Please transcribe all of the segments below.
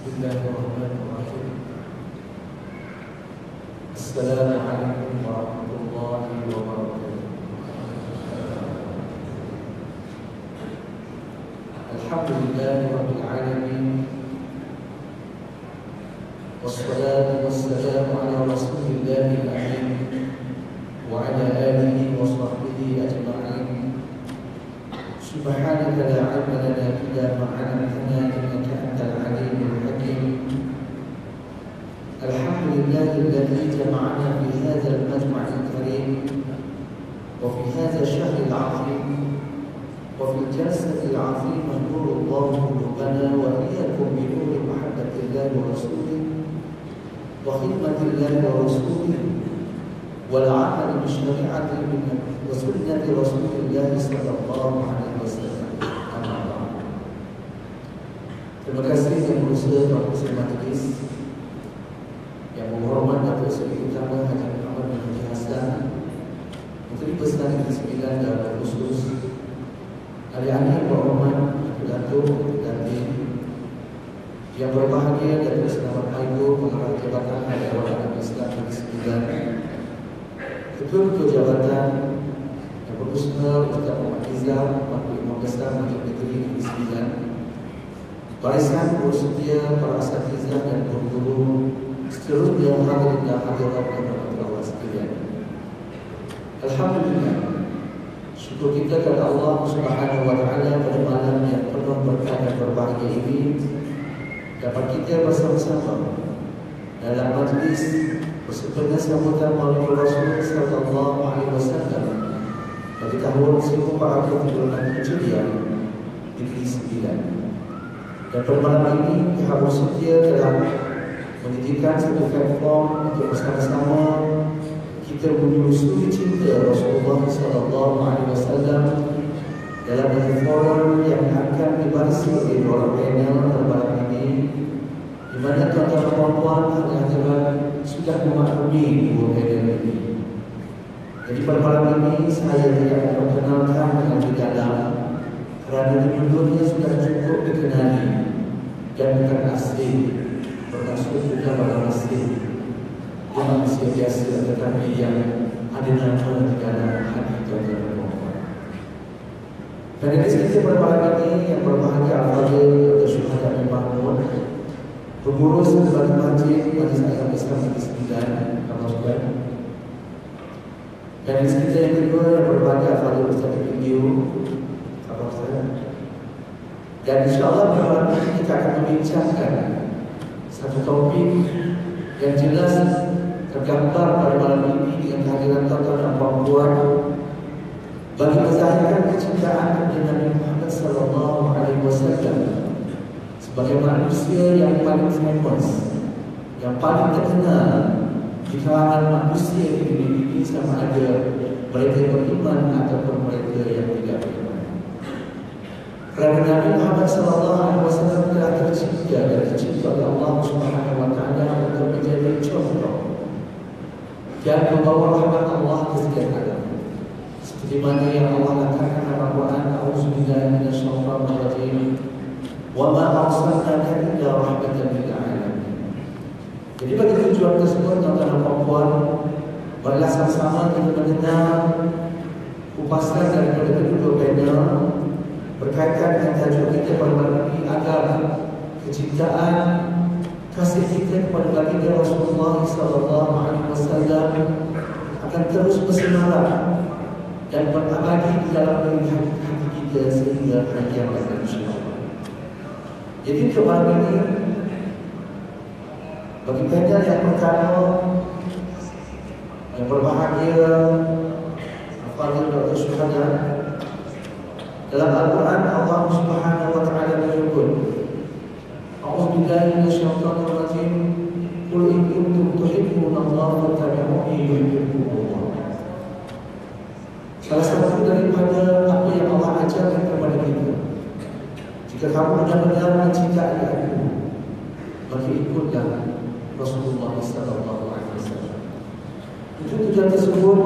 Bismillahirrahmanirrahim. Assalamualaikum warahmatullahi wabarakatuh. Alhamdulillahirabbil alamin. Wassalatu wassalamu ala rasulillahil amin wa ala alihi wa sahbihi ajma'in. Subhanaka la 'ilma lana illa ma 'allamtana innaka antal alimul hakim. Alhamdulillahilladzi jama'ana fi hadzal majma'il karim wa fi hadzal syahril 'azim wa fi jalsatil 'azimah nurullahu qulubana wa iyyakum bi nuri mahabbatillahi wa rasulihi wa khidmatillahi wa rasulihi wal 'amal bi syari'atihi wa sunnati rasulillahi sallallahu alaihi wasallam. Terima kasih yang berusaha Tuan Presiden Majlis, yang menghormat Datuk Seri Utama Haji Muhammad bin Haji Hassan, Menteri Persediaan Negeri Sembilan dan khusus ahli-ahli yang berhormat Datuk Datin, yang berbahagia Datuk Selamat Maibu, Pengarah Jabatan Dewan Agama Islam Negeri Sembilan, Ketua-Ketua Jabatan, Yang Berhormat Ustaz Muhammad Izzah, Wakil Imam Besar Majlis Negeri Negeri Sembilan, barisan bersedia, para asatizah dan guru-guru, seterusnya hadirin dan hadirat yang berhormat Allah sekalian. Alhamdulillah, syukur kita kepada Allah Subhanahu wa taala pada malam yang penuh berkah dan berbahagia ini dapat kita bersama-sama dalam majlis bersempena sambutan Maulid Rasul sallallahu alaihi wasallam bagi tahun 1436 Hijriah di Negeri Sembilan. Dan pada malam ini pihak bersedia telah menyediakan satu platform untuk bersama-sama kita menelusuri cinta Rasulullah sallallahu alaihi wasallam dalam satu forum yang akan dibarisi oleh dua panel pada malam ini, di mana tuan-tuan dan puan-puan hadirin sudah memaklumi dua panel ini. Jadi pada malam ini saya tidak akan memperkenalkan dengan lebih dalam kerana dua-duanya sudah cukup dikenali dan bukan asing, bermaksud juga pada asing yang manusia biasa tetapi yang ada nama di dalam hati tuan-tuan dan puan-puan. Panelis kita pada malam ini yang berbahagia Al-Fadhil Dr. Syuhada bin Mahmud, pengurus Ketua Masjid Majlis Agama Islam Negeri Sembilan, Kabupaten. Panelis kita yang kedua yang berbahagia Al-Fadhil Ustaz Pindiu, Kabupaten. Dan insyaAllah pada malam ini kita akan membincangkan satu topik yang jelas tergambar pada malam ini dengan kehadiran tuan-tuan dan puan-puan bagi menzahirkan kecintaan kepada Nabi Muhammad sallallahu alaihi wasallam sebagai manusia yang paling famous, yang paling terkenal di kalangan manusia di dunia ini, sama ada mereka yang beriman ataupun mereka yang tidak beriman. Kerana Nabi Muhammad sallallahu alaihi wasallam telah tercipta dan tercipta oleh Allah Subhanahu wa taala untuk menjadi contoh dan membawa rahmat Allah ke setiap alam. Seperti mana yang Allah katakan dalam Al-Quran, A'udzubillahi minasyaitonir rajim, wa ma arsalnaka illa rahmatan lil alamin. Jadi bagi tujuan tersebut, tuan-tuan dan puan-puan, marilah sama-sama kita mendengar kupasan daripada kedua panel berkaitan dengan tajuk kita pada malam ini agar kecintaan kasih kita kepada baginda Rasulullah sallallahu alaihi wasallam akan terus bersinar dan berabadi di dalam hati kita sehingga hari kiamat insyaallah. Jadi untuk malam ini bagi panel yang pertama yang berbahagia Al-Fadhil Dr. Syuhada, dalam Al-Quran Allah Subhanahu wa taala menyebut, A'udzubillahi minasyaitonir rajim, qul in kuntum tuhibbunallaha fattabi'uni yuhibbukumullah. Salah satu daripada apa yang Allah ajarkan kepada kita, jika kamu benar-benar mencintai aku, maka ikutlah Rasulullah sallallahu alaihi wasallam. Tujuan tersebut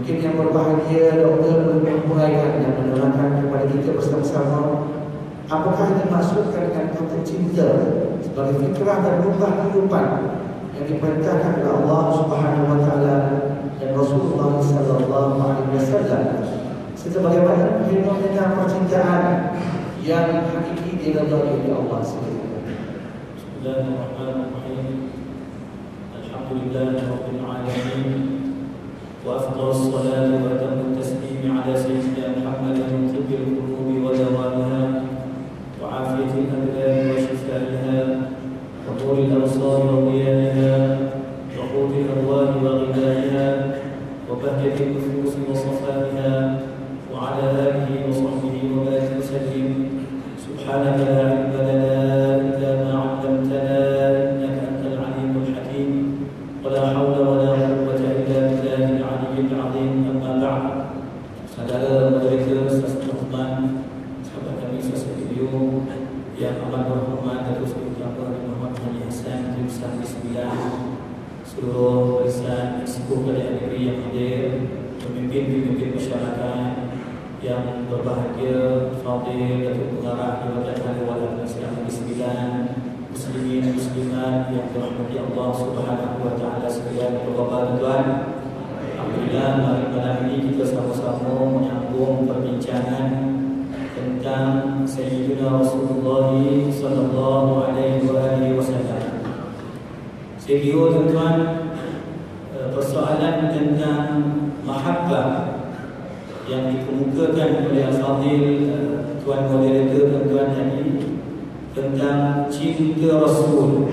mungkin yang berbahagia doktor boleh menguraikan dan menerangkan kepada kita bersama-sama apakah yang dimaksudkan dengan kata cinta sebagai fitrah dan rumpah kehidupan yang diperintahkan oleh Allah Subhanahu wa taala dan Rasulullah sallallahu alaihi wasallam, serta bagaimana fenomena percintaan yang hakiki diridai oleh Allah Subhanahu. Bismillahirrahmanirrahim. Alhamdulillahirabbil alamin. Wa afdhalus salati wa atammu taslimi ala sayyidina Muhammadin tibbil qulubi wa dawamiha wa afiyatil abdan wa shifaiha wa nuril absar wa diyaiha wa qutil arwah wa ghidaiha wa bahjatil nufus wa safaiha wa ala alihi wa sahbihi wa barik wa sallim. Subhanaka la ilma lana illa ma 'allamtana innaka antal alimul hakim. Wala haula wala quwwata illa billahil aliyyil azim. Amma ba'd. Saudara mereka sesama sahabat kami sesekalian yang amat berhormat Datuk Seri Utama Muhammad Haji Hassan Jurusan Bismillah, seluruh barisan eksekutif Perdana Negeri yang hadir, pemimpin-pemimpin masyarakat yang berbahagia, Fadil Datuk Pengarah Jabatan Ahli Wadah Islam Bismillah, muslimin muslimat yang dirahmati Allah Subhanahu wa taala sekalian, apa-apa tuan. Alhamdulillah, malam ini kita sama-sama menyambung perbincangan tentang Sayyidina Rasulullah sallallahu alaihi wasallam. Saya kira tuan, persoalan tentang mahabbah yang dikemukakan oleh Al-Fadhil Tuan Moderator dan Tuan tadi tentang cinta Rasul.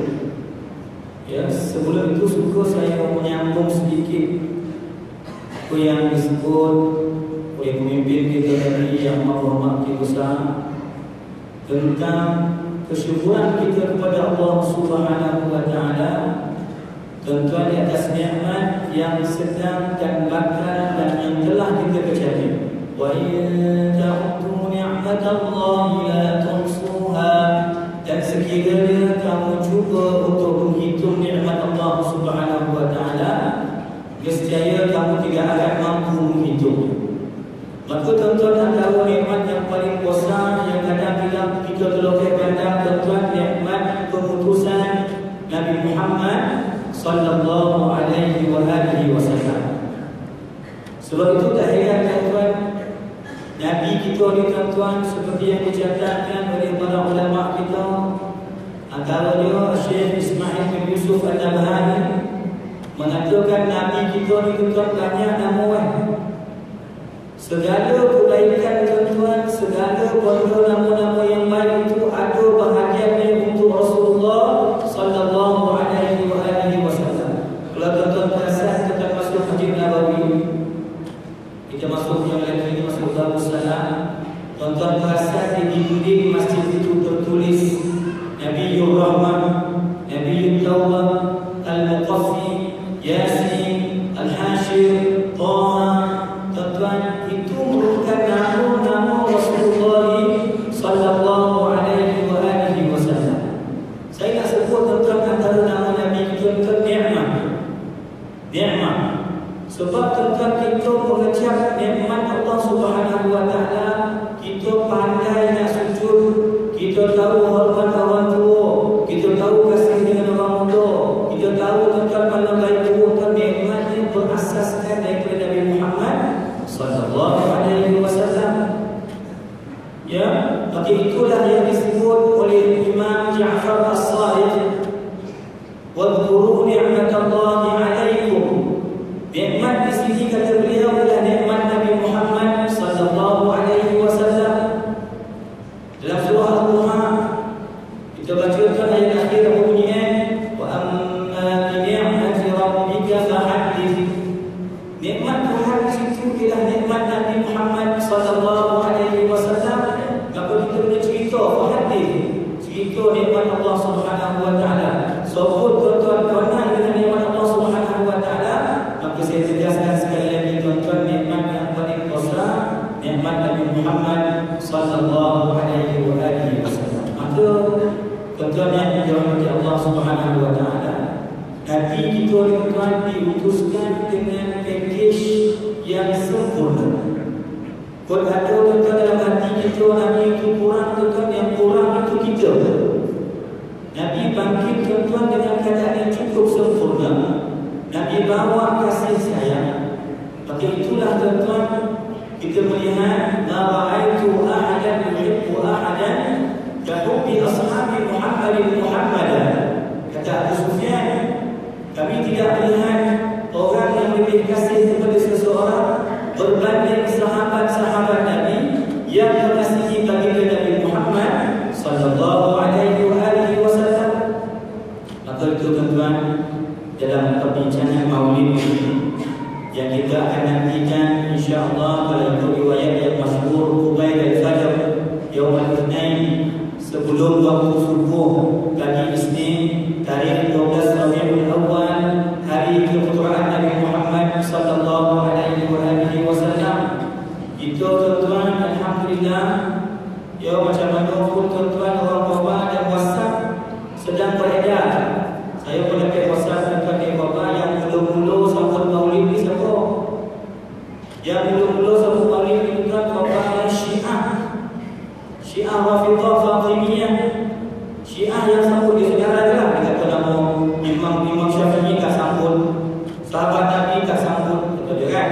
Ya, sebelum itu suka saya menyambung sedikit apa yang disebut oleh pemimpin kita tadi yang berhormat besar tentang kesyukuran kita kepada Allah Subhanahu wa taala tentuan di atas nikmat yang sedang dan bakal dan yang telah kita kecapi. Wa in ta'uddu ni'matallahi la tuhsuha. Dan sekiranya kamu cuba untuk menghitung nikmat Allah Subhanahu wa taala, nescaya kamu tidak akan mampu menghitungnya. Maka tuan-tuan, antara nikmat yang paling besar yang kadang-kadang kita terlokeh pandang, tuan-tuan, nikmat pengutusan Nabi Muhammad sallallahu alaihi wasallam. Sebab itu tak heran tuan-tuan, Nabi kita ni tuan-tuan, seperti yang dicatatkan oleh para ulama kita, antaranya Syekh Ismail bin Yusuf Al-Nabhani mengatakan Nabi kita ni tuan-tuan banyak nama. Segala kebaikan tuan-tuan, segala benda nama-nama yang baik itu ada bahagiannya untuk Rasulullah sallallahu alaihi wasallam. Kalau tuan-tuan perasan kita masuk Masjid Nabawi, kita masuk yang lain ini masuk Darussalam, tuan-tuan perasan di dinding masjid itu tertulis Nabiyyur Rahmah, Nabiyyut Tawbah, Al-Muqaffi, Yasin, Al-Hashir, Taha. Tuan-tuan, itu merupakan nama-nama Rasulullah sallallahu alaihi wasallam. Saya nak sebut tuan-tuan antara nama Nabi kita Ni'mah. Ni'mah. Sebab tuan-tuan, kita mengecap nikmat Allah Subhanahu wa taala, kita pandai nak sujud, kita tahu hormat orang tua, kita tahu kasih dengan orang muda, kita tahu tuan-tuan mana baik tuan nikmat yang berasaskan daripada Nabi Muhammad sallallahu alaihi wasallam. Ya, maka itulah yang disebut oleh Imam Ja'far As-Sadiq, "Wadhkuru ni'matallahi 'alaikum." Nikmat di sini kata beliau adalah nikmat Nabi Muhammad sallallahu alaihi wasallam. Dalam surah Al-Duha kita bacakan ayat akhir yang bunyi, "Wa amma bi ni'mati rabbika fahaddits." Nikmat Tuhan di situ ialah nikmat Nabi Muhammad sallallahu alaihi wasallam. Maka kita kena cerita, fahaddits, cerita nikmat Allah Subhanahu wa taala. Sebut tuan-tuan kenal dengan nikmat Allah Subhanahu wa taala, maka saya tegaskan sekali lagi tuan-tuan, nikmat yang paling besar nikmat Nabi Muhammad sallallahu alaihi wasallam. Maka tuan-tuan yang dirahmati Allah Subhanahu wa taala, Nabi kita tuan-tuan diutuskan dengan pakej yang sempurna. Kalau ada tuan-tuan dalam hati kita Nabi itu kurang, tuan-tuan, yang kurang itu kita. Nabi dibawa kasih sayang. Maka itulah tuan-tuan, kita melihat ma ra'aitu ahadan yuhibbu ahadan ka hubbi ashabi Muhammadin Muhammadan. Kata Abu Sufyan, kami tidak melihat orang yang lebih kasih kepada seseorang berbanding sahabat-sahabat Nabi yang mengasihi baginda Nabi Muhammad sallallahu alaihi wasallam. Maka itu tuan-tuan, dalam perbincangan Maulid ini yang kita akan nantikan insya-Allah kalau ikut riwayat yang masyhur Qubail al-Fajr Yaum al-Ithnain, sebelum waktu subuh pagi Isnin tarikh 12 Rabiul Awal, hari keputraan Nabi Muhammad sallallahu alaihi wasallam. Itu tuan-tuan, alhamdulillah ya, macam mana pun tuan-tuan, orang bapa dan WhatsApp sedang beredar. Saya pun dapat WhatsApp tuan-tuan bapa yang mula-mula sambut Maulid ni siapa? Yang mula-mula sambut Maulid ni tuan bapa Syiah Rafidah Fatimiyah. Syiah yang sambut di sejarah je lah. Dia kata nama Imam Syafi'i tak sambut, sahabat Nabi tak sambut, betul dia kan?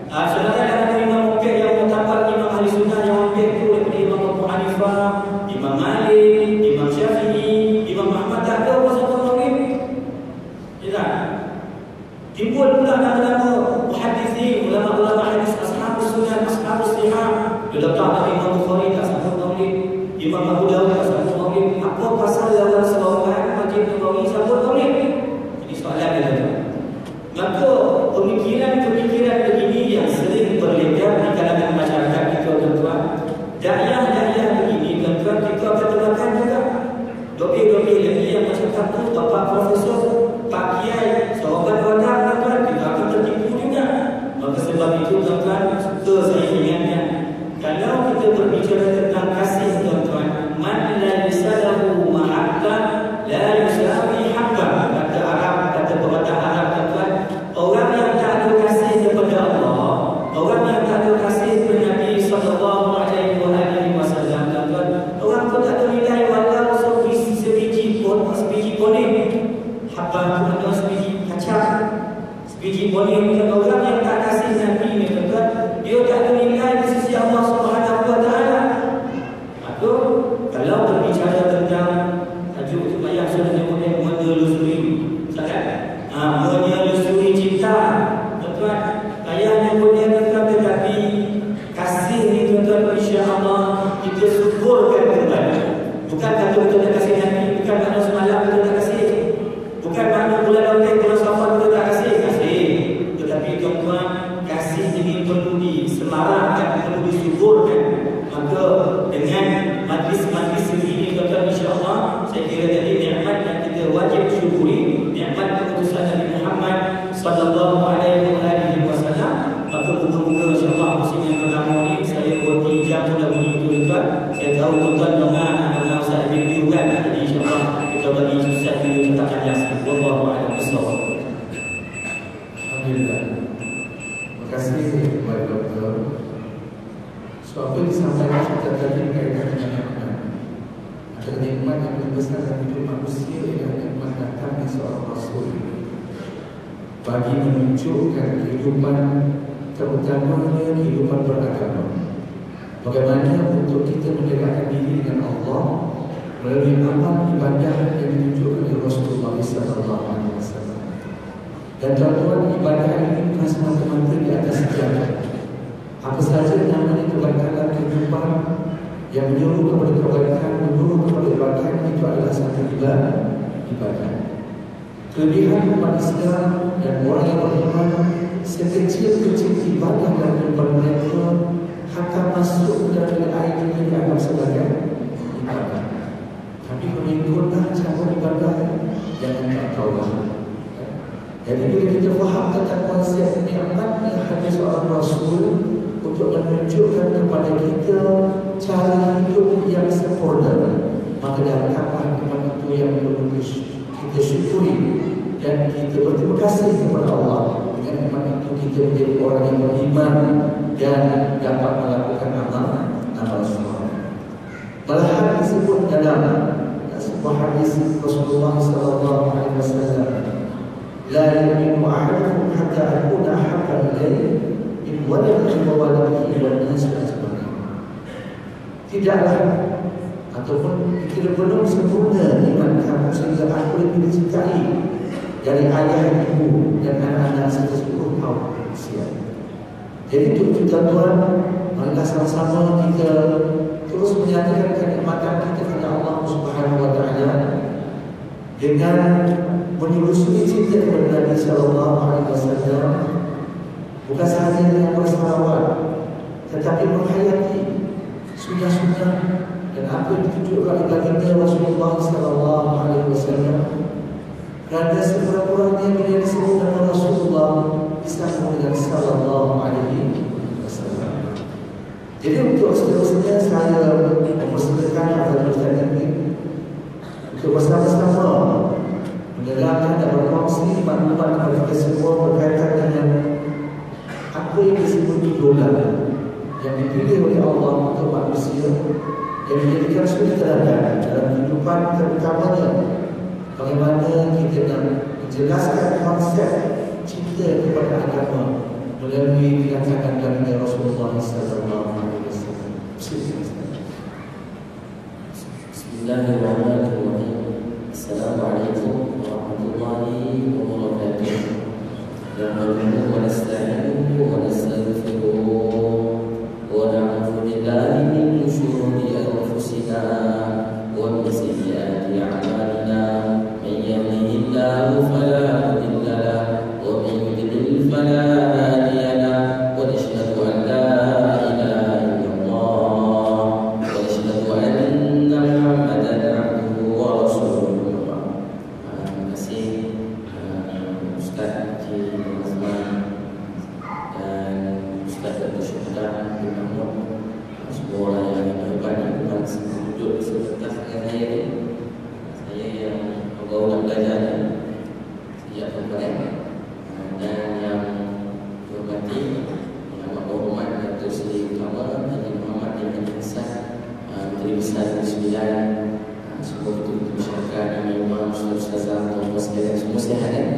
Sebenarnya ada Imam Mukid yang mendapat Imam Ahli Sunnah yang Mukid itu daripada Imam Abu Hanifah, Imam Malik, Imam Syafi'i, Imam Ahmad. Tak ada apa sambut Maulid. Ya, timbul pula nama-nama muhaddisin, ulama-ulama hadis, ashabus sunnah, ashabus sihah. Dia letak Imam Bukhari tak sambut Maulid, Imam Abu Dawud tak sambut Maulid. Apa pasal dalam seorang Masjid Nabawi sambut Maulid? Ini soalan dia tu. Maka pemikiran-pemikiran begini yang sering beredar di kalangan masyarakat kita tuan-tuan, da'iyah begini tuan-tuan, kita akan termakan juga. Dobi-dobi lagi yang macam tu, Bapak Profesor, Pak Kiai, sahabat wadah tuan-tuan, kita akan tertipu juga. Maka sebab itu tuan-tuan, suka saya ingatkan, kalau kita berbicara tentang kasih tuan-tuan, man la yusalahu mahabbah la yusawi habbah. Kata Arab, kata pepatah Arab tuan-tuan, orang yang tak ada kasih kepada Allah, orang yang tak ada kasih kepada Nabi sallallahu alaihi wasallam tuan-tuan, orang tu tak ada nilai walau sebiji ponen. Habbah tu ada sebiji kacang, sebiji ponen. Orang yang tak kasih Nabi ni tuan-tuan, dia tak ada nilai di sisi Allah Subhanahu wa taala. Maka kalau berbicara tentang tajuk supaya sudah disebut menelusuri, sangat menelusuri cinta tuan-tuan, saya nyebut dia tuan-tuan, tetapi kasih ni tuan-tuan insya-Allah kita syukurkan kembali. Bukan kata kita nak kasih Nabi, bukan makna semalam kita nak kasih, bukan makna bulan Ramadan, bulan Safar kita tak kasih, tetapi tuan-tuan, kasih ini perlu disemarahkan, perlu disyukurkan. Maka dengan majlis-majlis ini tuan-tuan insya-Allah, saya kira tadi nikmat yang kita wajib syukuri, nikmat keputusan Nabi Muhammad sallallahu alaihi wasallam. Maka buka-buka insya-Allah musim yang pertama ni saya buat 3 jam sudah bunyi tuan-tuan. Saya tahu tuan-tuan dengan Ustaz review kan, jadi insya-Allah kita bagi Ustaz review tentang Yasin. Wallahu a'lam bissawab. Alhamdulillah. Terima kasih kepada Doktor. So apa yang disampaikan kita tadi berkaitan dengan nikmat. Ada nikmat yang terbesar dalam hidup manusia ialah nikmat datangnya seorang Rasul bagi menunjukkan kehidupan, terutamanya kehidupan beragama. Bagaimana untuk kita mendekatkan diri dengan Allah melalui amal ibadah yang ditunjukkan oleh Rasulullah SAW. Dan tuan-tuan, ibadah ini bukan semata-mata di atas sejarah. Apa saja namanya kebaikan kehidupan yang menyuruh kepada kebaikan, menyuruh kepada kebaikan, itu adalah satu ibadah. Kelebihan umat Islam dan orang yang beriman, sekecil-kecil ibadah dan kehidupan mereka akan masuk dalam ayat ini dianggap sebagai ibadah. Tapi mengikutlah cara ibadah jangan tak tahulah. Jadi bila kita faham tentang konsep nikmatnya hadis seorang Rasul untuk menunjukkan kepada kita cara hidup yang sempurna, maka datanglah kepada itu yang perlu kita syukuri dan kita berterima kasih kepada Allah. Dengan nikmat itu kita menjadi orang yang beriman dan dapat melakukan amal soleh. Malahan disebut dalam sebuah hadis Rasulullah SAW, la yu'minu ahadukum hatta akuna ahabba ilayhi min waladihi wa waladihi wan nas ajma'in. Tidaklah ataupun tidak belum sempurna iman kamu sehingga aku lebih dicintai dari ayah, ibu dan anak-anak serta seluruh kaum manusia. Jadi untuk tuan-tuan, marilah sama-sama kita terus menyatakan kenikmatan kita kepada Allah Subhanahu wa taala dengan menelusuri cinta kepada Nabi sallallahu alaihi wasallam, bukan sahaja dengan bersalawat, tetapi menghayati sunnah-sunnah dan apa yang ditunjukkan oleh baginda Rasulullah sallallahu alaihi wasallam. Kerana sekurang-kurangnya bila disebut nama Rasulullah disambung dengan sallallahu alaihi wasallam. Jadi untuk seterusnya saya mempersilakan kepada Ustaz ini untuk bersama-sama menerangkan dan berkongsi maklumat kepada kita semua berkaitan dengan apa yang disebut idola yang dipilih oleh Allah untuk manusia, yang dijadikan suri teladan dalam kehidupan terutamanya bagaimana kita nak menjelaskan konsep cinta kepada agama melalui dikatakan dari Rasulullah sallallahu alaihi wasallam. Bismillahirrahmanirrahim. Assalamualaikum warahmatullahi wabarakatuh. Nahmaduhu wa nasta'inuhu wa nastaghfiruh wa na'udzu billahi min shururi anfusina wa min sayyiati a'malina. Man yahdihillahu fala mudilla lahu wa man yudlil fala hadiya lahu. Wa nashhadu an la ilaha illallah wa nashhadu anna Muhammadan abduhu wa rasuluh. Terima kasih Ustaz Haji Azman dan Ustaz Abdul Syuhada bin Mahmud, semua orang yang hebat yang duduk sebelah dengan saya ni. Saya yang baru nak belajar sejak kemarin, dan yang dihormati yang amat berhormat Datuk Seri Utama Haji Muhammad bin Hasan, Menteri Besar Negeri Sembilan, semua ketua-ketua masyarakat, imam, ustazah, tuan-tuan sekalian, semua sihat kan?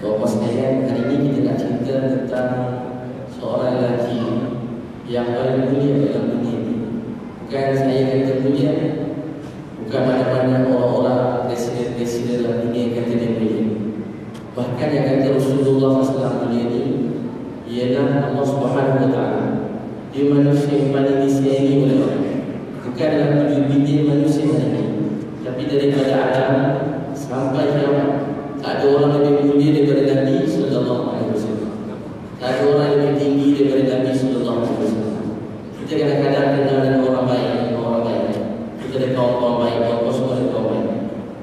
Tuan-tuan sekalian, hari ini kita nak cerita tentang seorang lelaki yang paling mulia dalam dunia ini. Bukan saya kata mulia, bukan mana-mana orang-orang presiden-presiden dalam dunia yang kata dia mulia. Bahkan yang kata Rasulullah SAW mulia ini ialah Allah Subhanahu wa taala. Dia manusia yang paling disayangi oleh orang. Bukan dalam 7 bilion manusia hari ini, tapi daripada Adam sampai kiamat, tak ada orang lebih mulia daripada Nabi sallallahu alaihi wasallam. Tak ada orang lebih tinggi daripada Nabi sallallahu alaihi wasallam. Kita kadang-kadang kenal dengan orang baik, kita ada kawan-kawan baik, kawan-kawan semua ada kawan baik.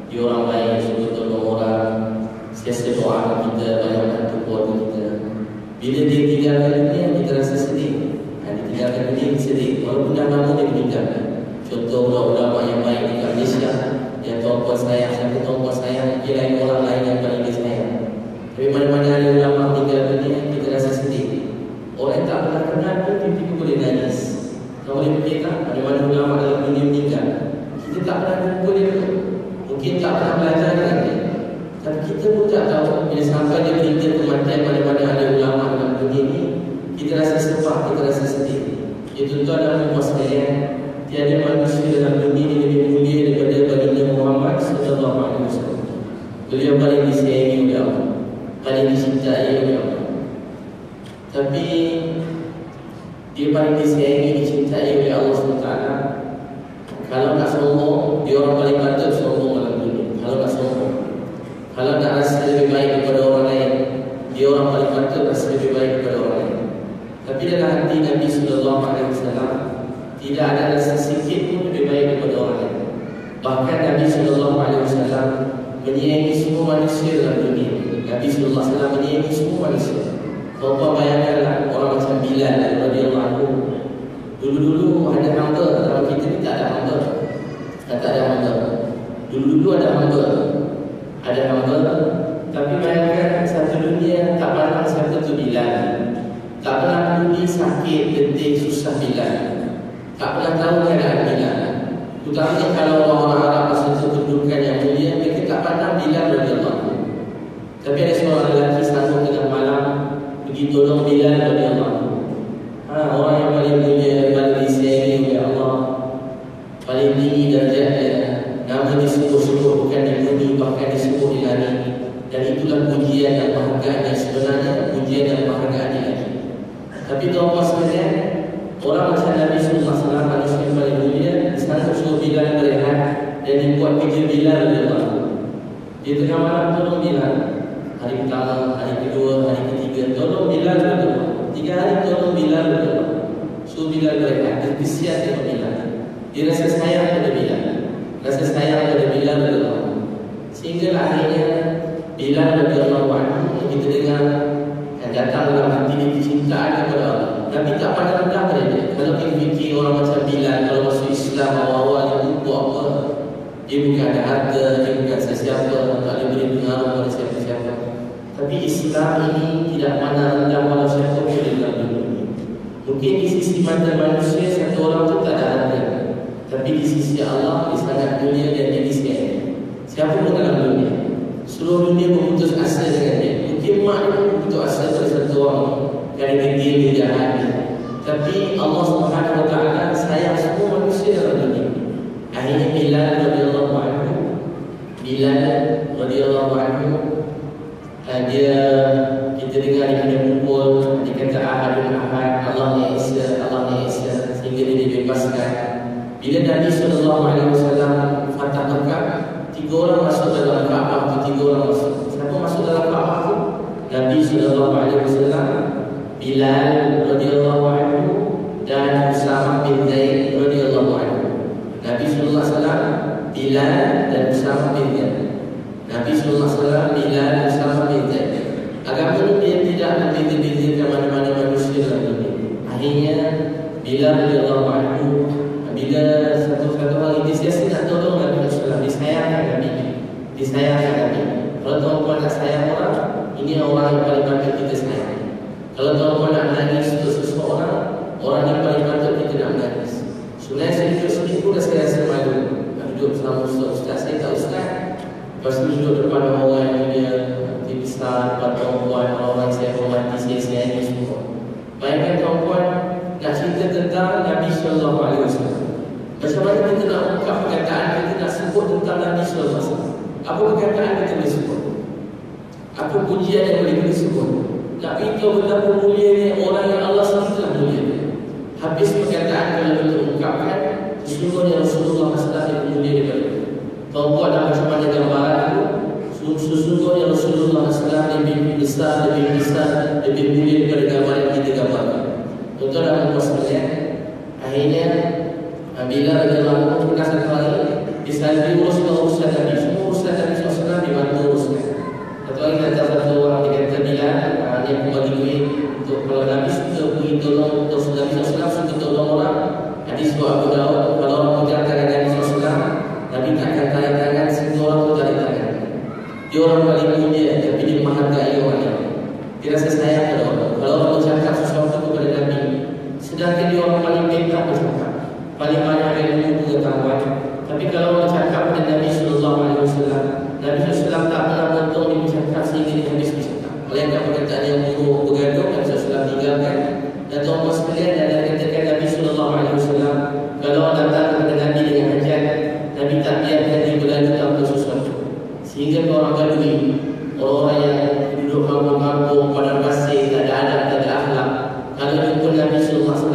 Dia orang baik, suka tolong orang, sentiasa doa kita, banyak bantu keluarga kita. Bila dia tinggalkan dunia, kita rasa sedih. Dia tinggalkan dunia, kita sedih. Walaupun dah lama dia meninggal. Contoh ulama yang baik di Malaysia, yang tuan-tuan sayang, siapa tuan-tuan sayang, dia lain orang lain yang paling dia sayang. Tapi mana-mana ada ulama meninggal dunia, kita rasa sedih. Orang yang tak pernah kenal pun tiba-tiba boleh nangis. Kau boleh fikir tak, mana-mana ulama dalam dunia meninggal, kita tak pernah jumpa dia pun. Mungkin tak pernah belajar dengan dia, tapi kita pun tak tahu bila sampai dia berita kematian mana-mana ada ulama dalam dunia ni, kita rasa sepak, kita rasa sedih. Ya tuan-tuan dan puan sekalian, tiada manusia dalam dunia yang lebih mulia daripada baginda Muhammad sallallahu alaihi wasallam. Beliau paling disayangi oleh Allah, paling dicintai oleh Allah. Tapi dia paling disayangi, dicintai oleh Allah SWT. Kalau nak sombong, dia orang paling patut sombong dalam dunia. Kalau nak sombong, kalau nak rasa lebih baik daripada orang lain, dia orang paling patut rasa lebih baik daripada orang lain. Tapi dalam hati Nabi sallallahu alaihi wasallam tidak ada rasa sikit pun lebih baik daripada orang lain. Bahkan Nabi sallallahu alaihi wasallam menyayangi semua manusia dalam dunia. Nabi sallallahu alaihi wasallam menyayangi semua manusia. Kau bayangkanlah orang macam Bilal radhiyallahu anhu. Dulu-dulu ada hamba, kalau kita ni tak ada hamba. Tak ada hamba. Dulu-dulu ada hamba. Ada hamba, tapi bayangkan satu dunia tak pandang siapa tu Bilal. Tak pernah peduli sakit, letih, susah Bilal. Tak pernah tahu keadaan Bilal. Terutamanya kalau orang-orang Arab masa itu kedudukan yang mulia, mereka tak pandang Bilal radhiyallahu anhu. Tapi ada seorang lelaki sanggup tengah malam pergi tolong Bilal radhiyallahu anhu. Orang yang paling mulia, paling disayangi oleh Allah, paling tinggi darjatnya, nama disebut-sebut bukan di bumi, bahkan disebut di langit. Dan itulah pujian dan penghargaan yang sebenarnya, pujian dan penghargaan yang lagi. Tapi tuan-tuan sekalian, orang macam Nabi sallallahu alaihi wasallam, manusia yang paling mulia, sanggup suruh Bilal berehat dan dibuat kerja Bilal radhiyallahu anhu. Di tengah malam tolong Bilal. Hari pertama, hari kedua, hari ketiga, tolong Bilal radhiyallahu anhu. 3 hari tolong Bilal radhiyallahu anhu. Suruh Bilal berehat. Dia kesian tengok Bilal. Dia rasa sayang pada Bilal. Rasa sayang pada Bilal radhiyallahu anhu. Sehingga akhirnya Bilal radhiyallahu anhu kita dengar datang dalam hati dia kecintaan kepada Allah. Nabi tak pandang rendah pada dia. Kalau kita fikir orang macam Bilal, kalau masuk Islam awal-awal dia buat apa? Dia bukan ada harta, dia bukan sesiapa, tak ada beri pengaruh pada siapa-siapa. Tapi Islam ini tidak pandang rendah pada siapa pun di dalam dunia ini. Mungkin di sisi mata manusia satu orang tu tak ada harta, tapi di sisi Allah dia sangat mulia dan dia disayang. Siapa pun dalam dunia, seluruh dunia memutus asa dengan dia. Mungkin mak dia pun memutus asa pada satu orang kerana dia jahat. Tapi Allah Subhanahu Wa Taala sayang semua manusia dalam dunia. Akhirnya Bilal radhiyallahu anhu, dia kita dengar dia kena pukul, dia kata ahadun ahad, Allah yang Esa, Allah yang Esa, sehingga dia dibebaskan. Bila Nabi SAW Fatah Mekah, 3 orang masuk dalam Kaabah tu, 3 orang masuk. Siapa masuk dalam Kaabah tu? Nabi SAW, Bilal radhiyallahu anhu dan Usamah bin Zaid radhiyallahu anhu. Nabi SAW, Bilal dan Usamah bin Zaid. Nabi SAW, Bilal dan Usamah bin Zaid. Agama ini dia tidak membeza-bezakan mana-mana manusia dalam dunia. Akhirnya Bilal radhiyallahu anhu, bila satu hari dia siasa nak tolong Nabi SAW, disayangkan Nabi, disayangkan Nabi. Kalau tuan-tuan nak sayang orang, ini orang yang paling patut kita sayang. Kalau tuan-tuan nak menangis untuk seseorang, orang yang paling patut kita nak menangis. Sebenarnya saya duduk sini pun dah saya rasa malu. Nak duduk bersama ustaz, saya tak ustaz. Lepas tu duduk depan orang yang dia besar, depan perempuan, orang-orang saya hormati, saya sayangi semua. Bayangkan tuan-tuan nak cerita tentang Nabi SAW. Macam mana kita nak ungkap perkataan, kita nak sebut tentang Nabi SAW. Apa perkataan kita boleh sebut? Apa pujian yang boleh kita sebut? Nak beritahu betapa mulianya orang yang Allah sendiri telah mulia. Habis perkataan kalau kita ungkapkan, sesungguhnya Rasulullah SAW yang mulia daripada itu. Kau buat macam mana gambaran itu, sesungguhnya Rasulullah SAW lebih besar, lebih mulia daripada gambaran yang kita gambarkan. Tuan-tuan dan puan-puan sekalian, akhirnya Bilal radhiyallahu anhu pernah satu hari disalib uruskan urusan Nabi. Semua urusan Nabi SAW dibantu uruskan. Satu hari datang satu orang, dia kata Bilal, dia pun bagi duit untuk kalau Nabi suka pergi tolong, untuk Nabi SAW suka tolong orang. Hadis buat Abu Daud, kalau orang pegang tangan Nabi SAW, Nabi takkan tarik tangan sehingga orang tu tarik tangan. Dia orang paling mulia, tapi dia menghargai orang lain. Dia rasa sayang pada orang. Kalau orang bercakap sesuatu kepada Nabi, sedangkan dia orang paling pintar bercakap, paling banyak ilmu pengetahuan. Tapi kalau orang cakap pada Nabi SAW, Nabi SAW tak pernah potong dia bercakap sehingga dia habis bercakap. Melainkan perkataan yang buruk bergaduh, Nabi SAW tinggalkan. Dan tuan-tuan sekalian, ada katakan Nabi SAW, kalau orang datang kepada Nabi dengan hajat, Nabi tak biarkan dia berlalu tanpa sesuatu. Sehingga orang gadui, orang-orang yang duduk kampung-kampung, padang pasir, tak ada adab, tak ada akhlak. Kalau jumpa Nabi SAW,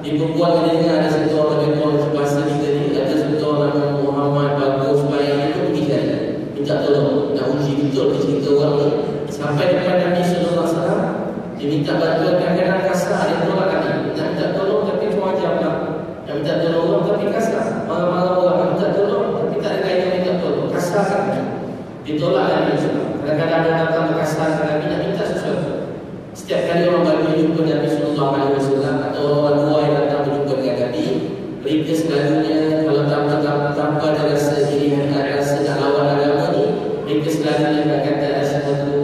dia berbual dengan ada satu orang lebih kurang bahasa kita ni, ada satu orang nama Muhammad bagus baik, dia pun pergi jalan minta tolong, nak uji betul cerita orang ni. Sampai depan Nabi SAW, dia minta bantuan, kadang-kadang kasar, dia tolak Nabi. Nak minta tolong tapi wajib lah. Nak minta tolong orang tapi kasar, marah-marah orang. Nak minta tolong tapi tak ada kaitan minta tolong, kasar kan. Ditolak Nabi SAW. Kadang-kadang ada datang berkasar ke Nabi nak minta sesuatu. Setiap kali orang baru jumpa Nabi SAW atau orang tua yang datang berjumpa dengan Nabi, mereka selalunya kalau tanpa ada rasa diri, ada rasa nak lawan agama ni, mereka selalunya akan kata asyhadu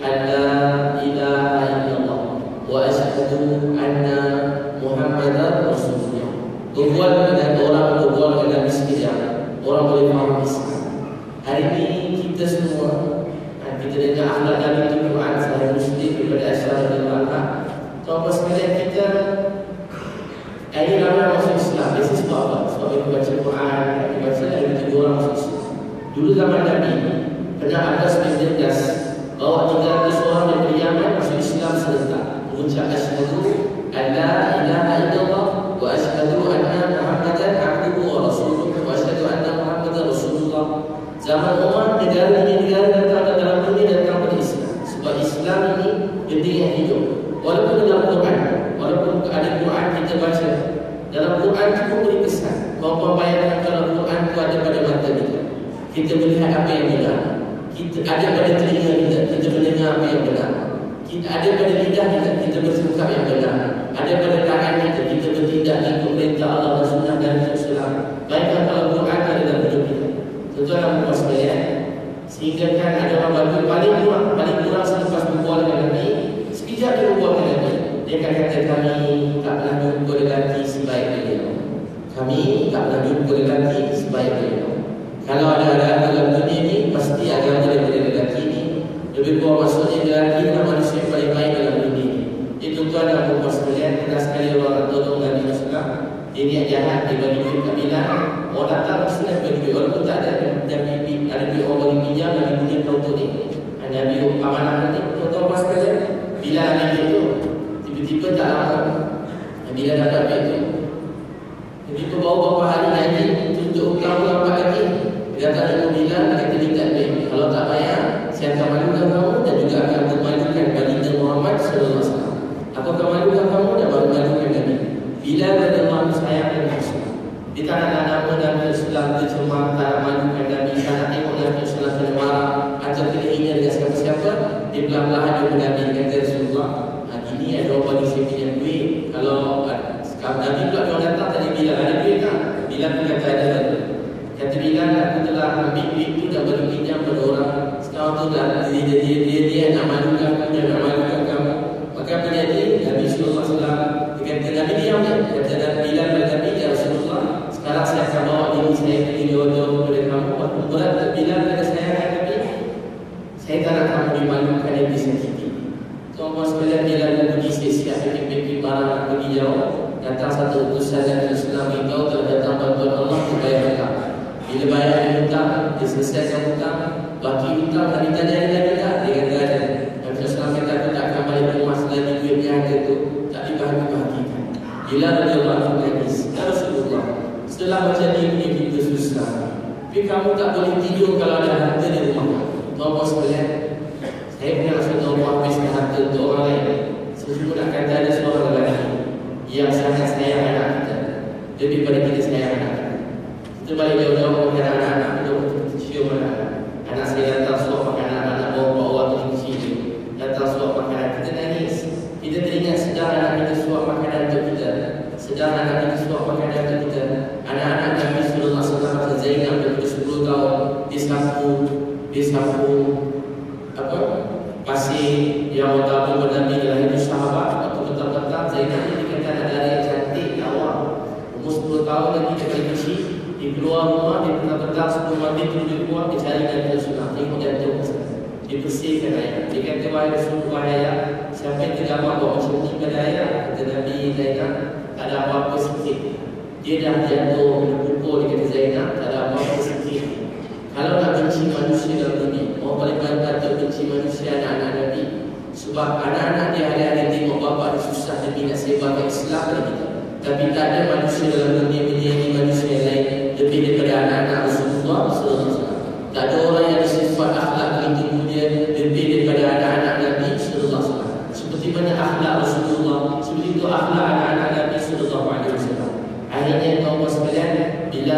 anna ilaha illallah wa asyhadu anna Muhammadar Rasulullah. Berbual dengan orang, berbual dengan Nabi sekejap, orang boleh faham Islam. Hari ini kita semua, kita kita dengar akhlak Nabi itu Quran Sahih Muslim daripada Aisyah radhiyallahu anha. Tuan-tuan sekalian, kita ini ramai masuk Islam. This is apa? Sebab kita baca Quran, kita baca dan kita dua orang masuk Islam. Dulu zaman Nabi pernah ada sebagian das bahawa 300 orang dari Yaman masuk Islam serentak mengucap asyhadu an la ilaha illallah wa asyhadu anna Muhammadan abduhu wa rasuluhu wa asyhadu anna Muhammadan rasulullah. Zaman Umar, negara ini negara datang dalam dunia datang pada Islam. Sebab Islam ini benda yang hidup. Walaupun dalam Quran, walaupun ada Quran kita baca, dalam Quran itu beri kesan. Kau bayangkan kalau Quran itu ada pada mata kita, kita melihat apa yang benar. Kita ada pada telinga kita, kita mendengar apa yang benar. Kita ada pada lidah kita, kita bercakap yang benar. Ada pada tangan kita, kita bertindak ikut perintah Allah dan Sunnah dan Rasulullah. Bayangkan kalau Quran ada dalam hidup kita. Tuan-tuan dan puan sekalian, sehingga kan ada orang bagi paling kurang selepas berbual dengan Nabi, sekejap dia berbual dengan Nabi. Dia akan kata, kami tak pernah jumpa lelaki sebaik beliau. Kami tak pernah jumpa lelaki sebaik beliau. Kalau ada agama dalam dunia ini, pasti agama daripada lelaki ini. Lebih kurang maksudnya lelaki adalah manusia yang paling baik dalam dunia ini. Itu tuan dan puan sekalian, pernah sekali orang tolong Nabi Muhammad. Dia niat jahat, dia bagi duit kabilan. Orang datang mesti nak bagi duit. Walaupun tak ada duit orang bagi pinjam, Nabi punya untuk ni. Nabi amanah ni. Tuan-tuan puan sekalian, bila Nabi itu tiba-tiba tak lama, bila dapat duit itu, tiba-tiba baru beberapa hari lagi tunjuk hutang lambat lagi. Dia datang dengan bila dia kata minta duit. Kalau tak bayar, saya akan malukan kamu dan juga akan memalukan baginda Muhammad sallallahu alaihi wasallam. Aku akan malukan kamu dan malukan Nabi. Bila radhiyallahu anhu sayang dan Rasul. Dia tak nak nama Nabi Islam tercemar, tak nak malukan Nabi, tak nak tengok Nabi Islam kena marah atau kena hina dengan siapa-siapa. Dia perlahan-lahan dia Nabi kata Rasulullah, gini ada orang bagi saya pinjam duit. Kalau Nabi pula orang datang tadi bilang ada duit tak? Bilang pun kata ada. Kata bilang aku telah ambil duit tu dan bagi pinjam pada orang. Sekarang tu dah dia nak malukan aku, dia nak malukan kamu. Maka apa jadi? Nabi sallallahu alaihi wasallam dia kata Nabi diam je. Kata Nabi bilang kepada Nabi, ya Rasulullah, sekarang saya akan bawa diri saya pergi jauh-jauh kepada kamu. Waktu berat bilang kepada saya, Nabi, saya tak nak kamu dimalukan dan disakiti. Tuan-tuan sekalian, dia lalu pergi siap-siap pergi barang pergi jauh. Datang satu utusan dari Islam itu telah datang bantuan Allah untuk bayar hutang. Bila bayar hutang, dia selesaikan hutang, baki hutang, Nabi tanya lagi tak? Dia kata ada. Nabi Islam kata aku tak akan balik rumah selagi duit yang ada tu tak dibahagi-bahagikan. Bila radhiyallahu anhu hadis, ya Rasulullah, setelah macam ni kita susah. Tapi kamu tak boleh tidur kalau ada harta di rumah. Tuan-tuan sekalian, saya punya Rasulullah habiskan harta untuk orang lain. Sejujurnya nak kata ada seorang lelaki yang sangat sayang anak kita, lebih pada kita sayang anak kita. Kita balik jauh-jauh kepada anak-anak kita, kita cium anak saya datang suap makanan, anak bawa tu kecil datang suap makanan, kita nangis. Kita teringat sedar anak kita suap makanan untuk kita, sedar anak kita suap makanan untuk kita. Anak-anak Nabi sallallahu alaihi wasallam, Zainab berusia 10 tahun, dia sapu apa? Pasir yang tabung Nabi adalah itu sahabat. Waktu petang-petang Zainab ni dikatakan ada yang cantik, awal umur 10 tahun lagi, dia paling kecil. Dia keluar rumah, dia petang-petang sebelum mandi dia keluar, dia cari Nabi Rasulullah, tengok jantung. Dia bersihkan ayah. Dia kata, wahai Rasulullah ayah, siapa yang tergambar bawa macam ni pada ayah? Kata Nabi Zainab, tak ada apa-apa sikit. Dia dah jatuh, dia pukul, dia kata Zainab, tak ada apa-apa sikit. Kalau nak benci manusia dalam dunia, orang paling patut benci manusia anak-anak Nabi. Sebab anak-anak dia hari-hari tengok bapa dia susah, Nabi nak sebarkan Islam pada kita. Tapi tak ada manusia dalam dunia ini manusia yang lain lebih daripada anak-anak Rasulullah SAW. Tak ada orang yang bersifat akhlak begitu mulia lebih daripada anak-anak Nabi SAW. Seperti mana akhlak Rasulullah, seperti itu akhlak anak-anak Nabi SAW. Akhirnya kaum sekalian, bila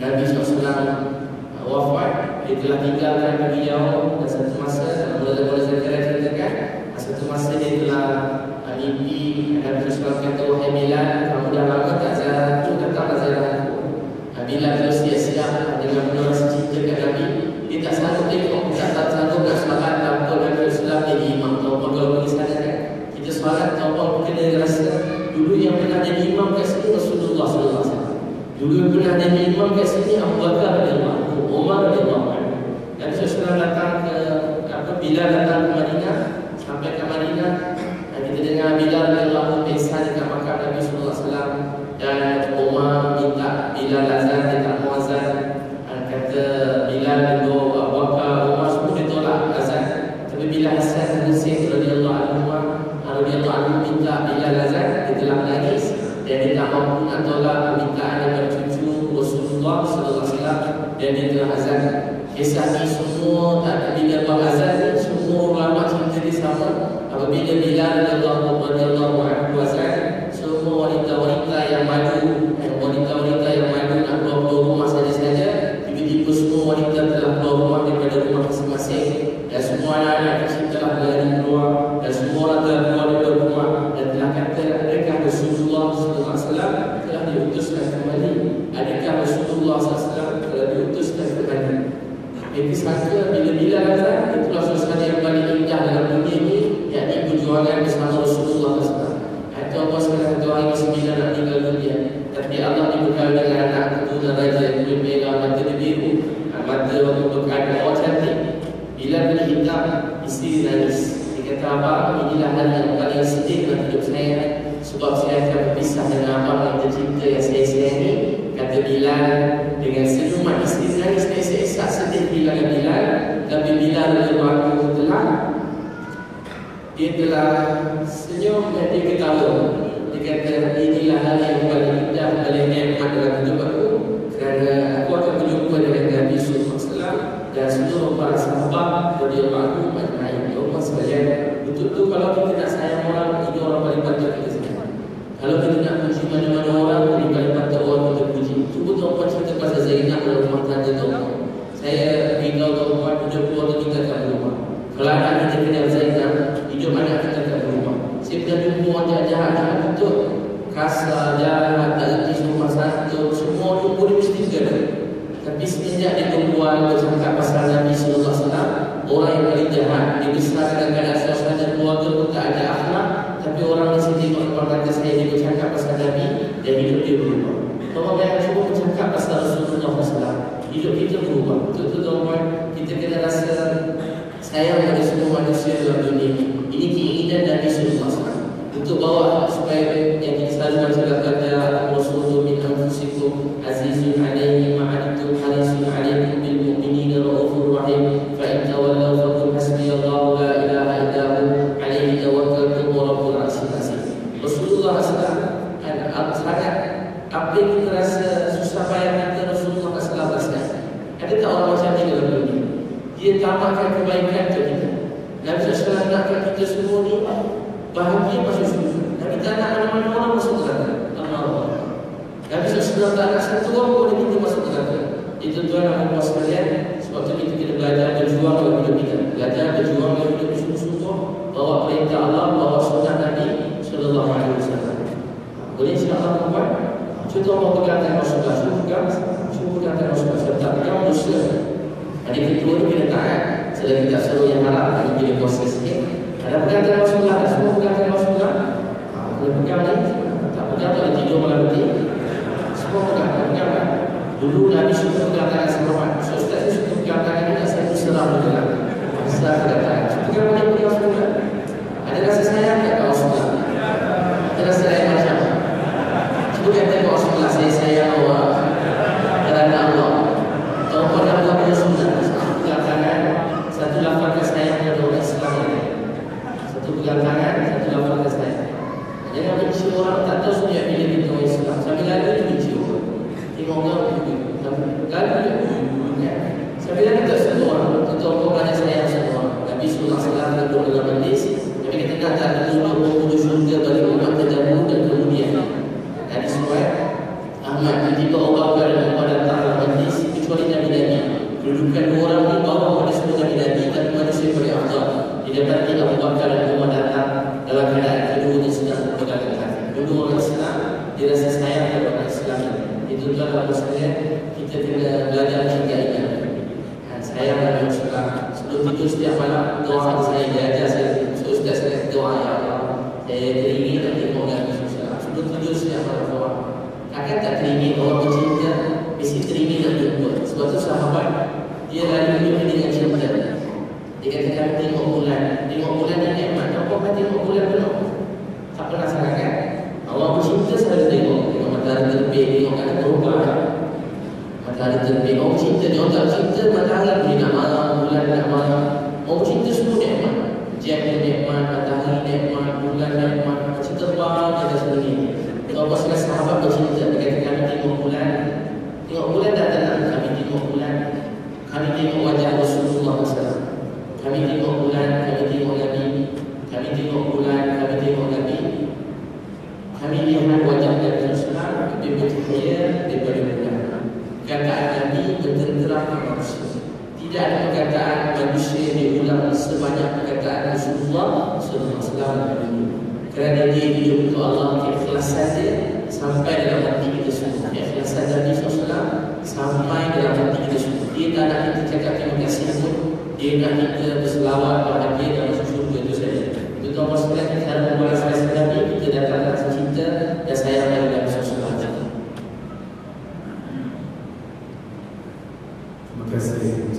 Nabi SAW wafat, dia telah tinggalkan bagi jauh. Dan satu masa, mula-mula Zakaria ceritakan, satu masa dia telah mimpi Nabi SAW kata, wahai Bilal, kamu dah lama tak ziarah aku, datanglah ziarah aku. Bilal terus siap-siap dengan penuh rasa cinta kat Nabi. Dia tak sanggup tengok, tak sanggup nak solat tanpa Nabi SAW jadi imam. Tuan-tuan kalau pergi sana kan, kita solat, tuan-tuan kena rasa dulu yang pernah jadi imam kat sini Rasulullah SAW. Dulu yang pernah jadi imam kat sini Abu Bakar radhiyallahu anhu, Umar radhiyallahu anhu. datang ke Bilal datang ke Madinah. Sampai ke Madinah, kita dengar Bilal berlaku pesta dekat makam Nabi sallallahu alaihi wasallam. Dan Umar minta Bilal azan, dia tak mau azan. Kata Bilal dulu Abu Bakar, Umar semua ditolak azan. Tapi bila Hasan bin Husain radhiyallahu anhu minta Bilal azan, dia telah menangis dan dia tak mampu nak tolak permintaan daripada cucu Rasulullah sallallahu alaihi wasallam dan dia telah azan. Kisah ni semua tak ada bila buat azan ni, semua ulama cerita dia sama. Apabila Bilal radhiyallahu anhu azan, semua wanita-wanita yang maju nak keluar rumah saja-saja, tiba-tiba semua wanita telah keluar rumah daripada rumah masing-masing, dan semua anak-anak kecil telah berlari keluar, dan semua orang telah keluar daripada rumah dan telah kata, adakah Rasulullah SAW telah diutuskan kembali? Adakah Rasulullah SAW telah diutuskan kembali? Itu sangka bila Bilal azan, itulah suasana yang paling indah dalam dunia ini, yakni perjuangan bersama Rasulullah SAW. Atau Allah sekarang doa yang sembilan nak tinggal dunia, tapi Allah dibekal dengan anak keturunan raja yang kulit merah, mata dia biru, mata waktu berkata orang cantik. Bila kulit hitam, isteri nangis. Dia kata, abang, inilah hari yang paling sedih dalam hidup saya, sebab saya akan berpisah dengan abang yang tercinta yang saya sayangi. Kata Bilal dengan senyuman. Isteri nangis, esok-esok sedih kehilangan Bilal. Tapi Bilal dia telah senyum dan dia ketawa. Dia kata, inilah hari yang paling indah, paling nikmat dalam hidup aku, kerana aku akan berjumpa dengan Nabi sallallahu alaihi wasallam dan seluruh para sahabat radhiyallahu anhum. Allah sekalian, betul-betul kalau kita nak sayang orang, ini orang paling patut kita sayang. Kalau kita nak puji mana-mana orang, ini paling patut orang kita puji. Cuba tuan-tuan cerita pasal Zainab dalam rumah tangga tuan-tuan. Saya beritahu tuan-tuan, 70 orang kita kat rumah. Kalau anak kita kenal Zainab, hidup anak kita kat rumah. Saya pernah jumpa orang jahat-jahat betul, kasar, jahat, tak reti sopan santun, semua jumpa dia mesti kena. Tapi semenjak dia berbual, bercakap pasal Nabi sallallahu alaihi wasallam, orang yang paling jahat, dia besar dalam keadaan suasana keluarga pun tak ada akhlak, tapi orang mesti tengok depan mata saya, dia bercakap pasal Nabi dan hidup dia berubah. Tuan-tuan yang cuba bercakap pasal Rasulullah SAW, hidup kita berubah. Betul-betul tuan-tuan, kita kena rasa sayang pada semua manusia dalam dunia ini. Ini keinginan Nabi sallallahu alaihi wasallam untuk bawa supaya yang kita selalu baca dalam kata Rasulullah min anfusikum azizun alaihi ma antum harisun alaikum bil mu'minina raufur rahim fa in tawallaw faqul hasbiyallahu la ilaha illa hu alaihi tawakkaltu wa rabbul arsyil azim. Rasulullah sallallahu alaihi wasallam sangat apa yang kita rasa susah payah kita Rasulullah sallallahu alaihi wasallam. Ada tak orang macam ni dalam dunia? Dia tamatkan kebaikan untuk kita. Nabi SAW nakkan kita semua ni bahagia masuk surga. Nabi tak nak mana-mana orang masuk neraka. Nabi SAW tak nak satu orang pun kita masuk neraka. Itu tuan dan puan sekalian, sebab itu kita kena belajar berjuang dalam hidup kita. Belajar berjuang dalam hidup sungguh-sungguh, bawa perintah Allah, bawa sunnah Nabi sallallahu alaihi wasallam. Boleh insya-Allah tuan. Contoh mau pegang tangan Rasulullah, cuba pegang tangan Rasulullah, tak pegang dosa. Adik ketua tu kena taat. Selagi tak suruh yang haram, kami pilih puasa sikit. Ada pegang tangan Rasulullah, ada semua pegang tangan Rasulullah. Boleh pegang ni, tak pegang tak boleh tidur malam nanti. Semua pegang kan. Dulu Nabi suka pegang tangan sahabat. So Ustaz saya suka pegang tangan ni, saya berserah dulu lah. Besar pegang tangan. So pegang boleh pegang Rasulullah. Ada rasa sayang tak kat Rasulullah? Ada rasa lain macam? Cuba kata kat Rasulullah, saya sayang Allah kerana Allah. Tahu pada Allah punya sunnah. Pegang tangan, satu lafazkan sayang kepada orang Islam ini. Satu pegang tangan, satu lafazkan sayang. Jangan benci orang tak tahu sejak bila kita orang Islam. Sambil lalu dia benci orang. Tengok orang lalu dia. Sambil lalu tak semua orang. Tuan orang banyak sayang semua orang. Nabi SAW duduk dalam majlis. Nabi kata nak tak tunjuk penghulu syurga bagi umat terdahulu dan kemudian. Dan disuai Ahmad tiba-tiba orang dan orang datang dalam majlis kecuali Nabi-Nabi. Kedudukan dua orang ni bawa pada semua Nabi-Nabi, tapi manusia paling afdal. Di depan kita Abu Bakar dan Umar datang dalam keadaan keduanya sedang berpegang tangan. Dua orang Islam dirasa sayang kepada orang Islam. Itu adalah maksudnya kita kena belajar cinta ini. Sayang kepada Islam. Sebelum tidur setiap malam doa saya diajar saya. Ustaz saya doa ya Allah. Saya teringin dan tengok Nabi SAW. Sebelum tidur setiap malam doa. Akan tak teringin orang bercinta, mesti teringin nak jumpa. Sebab tu sahabat dia lalu hidup dengan cinta. Orang cinta semua nikmat. Jam nikmat, matahari nikmat, bulan nikmat, cinta apa ada sebenarnya. Kalau pasal sahabat bercinta, dia kata kami tengok bulan. Tengok bulan tak tenang, kami tengok bulan. Kami tengok wajah Rasulullah SAW. Kami tengok bulan, kami tengok Nabi. Kami tengok bulan, kami tengok Nabi. Kami lihat wajah Nabi SAW lebih bercahaya daripada bulan. Kataan Nabi bertenteram manusia. Tidak ada perkataan manusia diulang sebanyak perkataan Rasulullah SAW. Kerana dia hidup untuk Allah, keikhlasan dia sampai dalam hati kita semua. Keikhlasan Nabi SAW sampai dalam hati kita semua. Dia tak nak kita cakap terima kasih pun. Dia nak kita berselawat bahagia dan masuk surga, itu saja. Tuan-tuan sekalian, cara membalas Nabi, kita datang rasa cinta dan sayang kepada Nabi SAW. Terima kasih.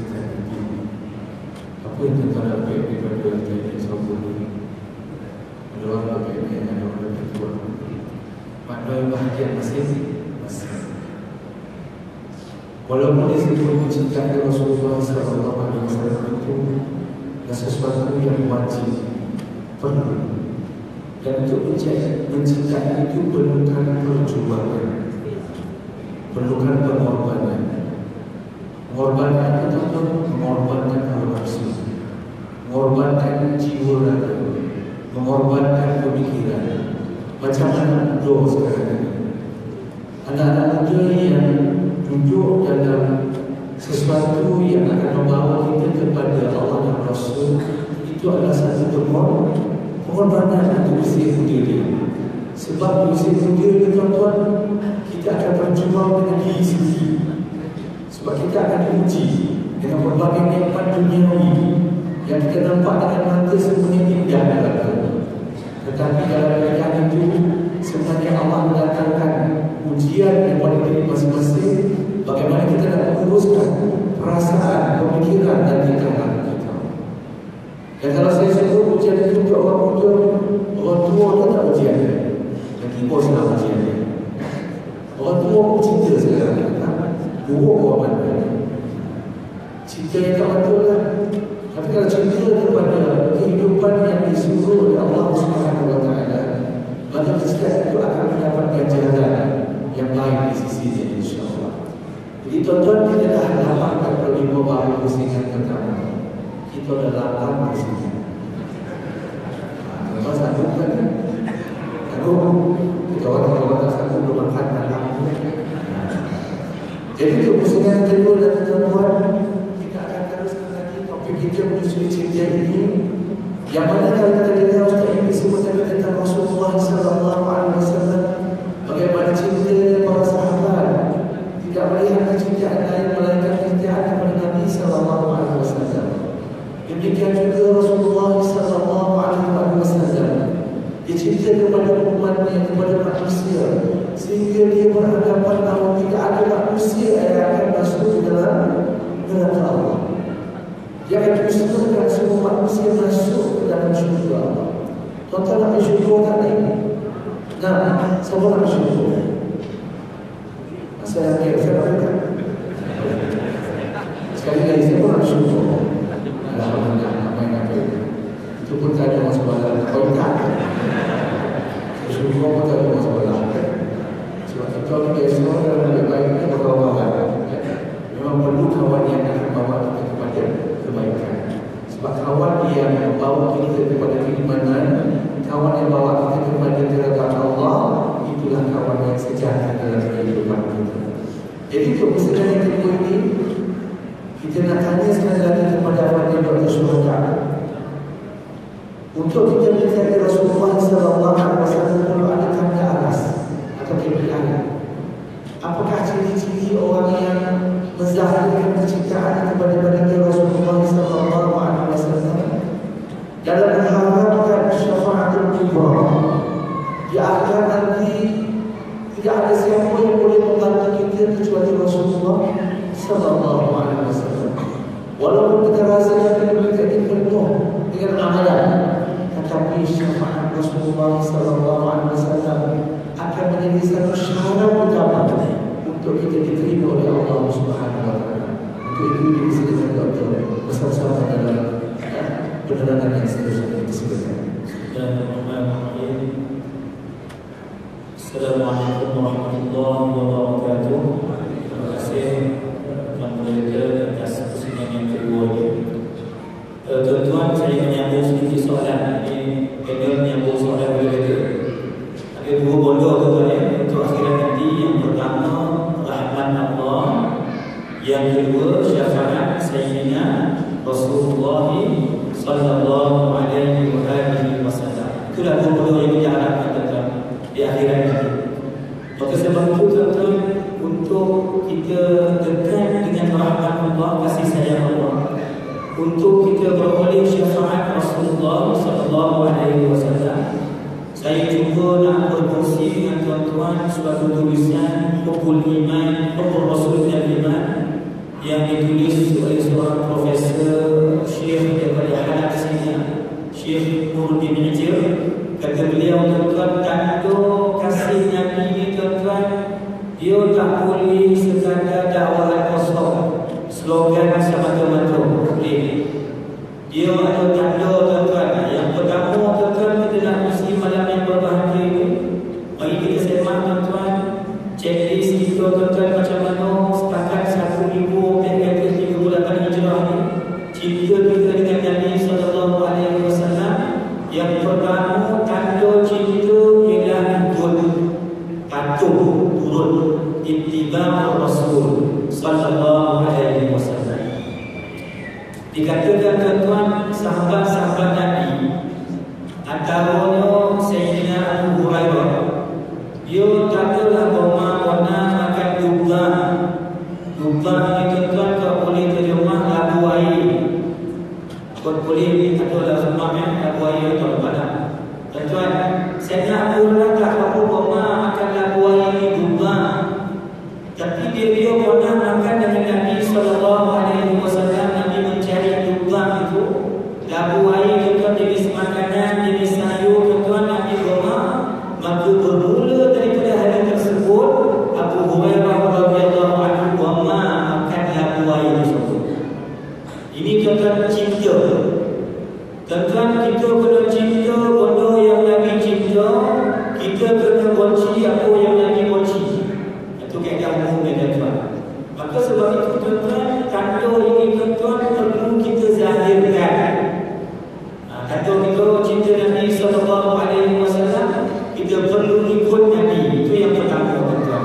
Apa yang tuan-tuan nak baik daripada Tuan Sobo ini? Ada orang baik-baik, ada orang bertuah. Makna bahagia masih. Walaupun di situ mencintai Rasulullah SAW itu adalah sesuatu yang wajib, perlu. Dan untuk mencintai itu perlukan perjuangan, perlukan pengorbanan. Mengorbankan itu mengorbankan hawa nafsu, mengorbankan jiwa raga, mengorbankan pemikiran. Macam anak muda sekarang ini, anak-anak muda yang duduk dalam sesuatu yang akan membawa kita kepada Allah dan Rasul, itu adalah satu pengorbanan untuk usia muda dia. Sebab usia muda dia, tuan-tuan, kita akan berjuang dengan diri sendiri. Sebab kita akan diuji dengan berbagai nikmat duniawi yang kita nampak dengan mata semuanya indah dalam. Tetapi dalam keadaan itu sebenarnya Allah mendatangkan ujian kepada diri masing-masing. Bagaimana kita nak menguruskan perasaan, pemikiran dan tindakan kita. Dan kalau saya sebut ujian itu untuk orang muda, orang tua itu tak ujian dia. Lagi bos lah ujian dia. Orang tua pun cinta sekarang. Buruk orang mana. Cinta yang tak betul lah. Tapi kalau cinta kepada kehidupan yang disuruh oleh Allah SWT, maka setiap itu akan mendapat ganjaran yang baik di sisi dia, insyaAllah. Jadi tuan-tuan, kita dah 85 baru pusingan pertama. Kita dah 8 pusingan. Tuan-tuan sanggup kan? Sanggup. Kita orang tak sanggup belum makan malam. Jadi untuk pusingan kedua dan tuan-tuan, kita akan teruskan lagi topik kita menyusui cinta ini. Yang mana kalau kita dengar Ustaz ini sebut tentang Rasulullah SAW, bagaimana cinta para sahabat tidak melihat kecintaan lain melainkan kecintaan kepada Nabi SAW. Demikian juga Rasulullah SAW, dia cinta kepada umatnya, kepada manusia, sehingga dia berhadapan bahawa tidak ada manusia yang akan masuk ke dalam neraka Allah. Dia akan usahakan semua manusia masuk ke dalam syurga Allah. Tuan-tuan nak pergi syurga tak ni? Nah, siapa nak pergi syurga? Saya nak pergi. Sekali lagi, siapa nak pergi syurga? Alhamdulillah, apa yang nak pergi? Itu pun tak ada masalah. Kalau tak, syurga pun tak ada masalah. Sebab kita ni biasa dalam lebih baiknya berkawan. Memang perlu kawan yang akan bawa kita kepada kebaikan. Sebab kawan yang membawa kita kepada keimanan, kawan yang bawa kita kepada keridhaan Allah, itulah kawan yang sejati dalam kehidupan kita. Jadi untuk pusingan yang kedua ini, kita nak tanya sekali lagi kepada Fadil Dr. Syurga. Untuk kita mencari Rasulullah SAW, perlu ada tanda aras atau KPI. Apakah ciri-ciri orang yang menzahirkan kecintaan kepada baginda Rasulullah SAW dalam mengharapkan syafaatul kubra? Di akhir nanti tidak ada siapa yang boleh membantu kita kecuali Rasulullah SAW. Walaupun kita rasanya kita ini penuh dengan amalan, tetapi syafaat Rasulullah SAW akan menjadi satu syarat utama untuk kita diterima oleh Allah Subhanahu Wa Taala. Untuk itu disediakan doktor bersama-sama dalam penerangan yang seterusnya disebutkan. Assalamualaikum warahmatullahi wabarakatuh. Terima kasih Tuan Moderator atas kesempatan yang kedua ini. Tuan-tuan, saya menyambung sedikit soalan. Ini panel menyambung soalan Moderator. Ada dua bondo tuan-tuan ya, untuk akhirat nanti. Yang pertama, rahmat Allah. Yang kedua, syafaat Sayyidina Rasulullah sallallahu alaihi wasallam. Itulah dua bondo yang kita harapkan tuan-tuan di akhirat nanti. Maka sebab itu tuan-tuan, untuk kita dekat dengan rahmat Allah, kasih sayang Allah, untuk kita beroleh syafaat Rasulullah sallallahu alaihi wasallam, saya cuba nak berkongsi dengan tuan-tuan suatu tulisan Hubbul Iman, Hubbul Rasul dan Iman yang ditulis oleh seorang profesor Syekh daripada Halab Sina, Syekh Nuruddin Hijr. Kata beliau, tuan-tuan, tanda kasih Nabi ni tuan-tuan, dia tak boleh sekadar dakwah kosong, slogan semata-mata. Dia ada tanda tuan-tuan. Yang pertama tuan-tuan, kita nak usi malam yang berbahagia ini. Mari kita semak tuan-tuan checklist kita tuan-tuan, macam mana setakat 1438 Hijrah ni cinta kita dengan Nabi sallallahu alaihi wasallam. Yang pertama, tanda cinta ialah patuh turut ittiba' Rasul sallallahu alaihi wasallam. Dikatakan tuan-tuan, sahabat-sahabat Nabi, antaranya Sayyidina Abu Hurairah, dia katalah bermakna makan dubah. Dubah ni tuan-tuan, kalau boleh terjemah labu air. Kalau boleh adalah semua labu air atau padang. Tuan-tuan, Sayyidina Abu Hurairah tak apa bermakna makan labu air ni dubah, tapi dia pernah makan dengan Nabi sallallahu alaihi wasallam. Nabi mencari dubah itu, labu air tuan-tuan, jenis makanan, jenis sayur tuan-tuan, Nabi bermak. Maka bermula daripada hari tersebut, Abu Hurairah radhiyallahu anhu bermak makan labu air tersebut. Ini tuan-tuan cinta. Tuan-tuan, kita kena cinta benda yang Nabi cinta. Kita kena benci apa yang Nabi benci. Itu kaedah umumnya tuan-tuan. Maka sebab itu tuan-tuan, tanda ini tuan-tuan perlu kita zahirkan. Tanda kita cinta Nabi sallallahu alaihi wasallam, kita perlu ikut Nabi. Itu yang pertama tuan-tuan.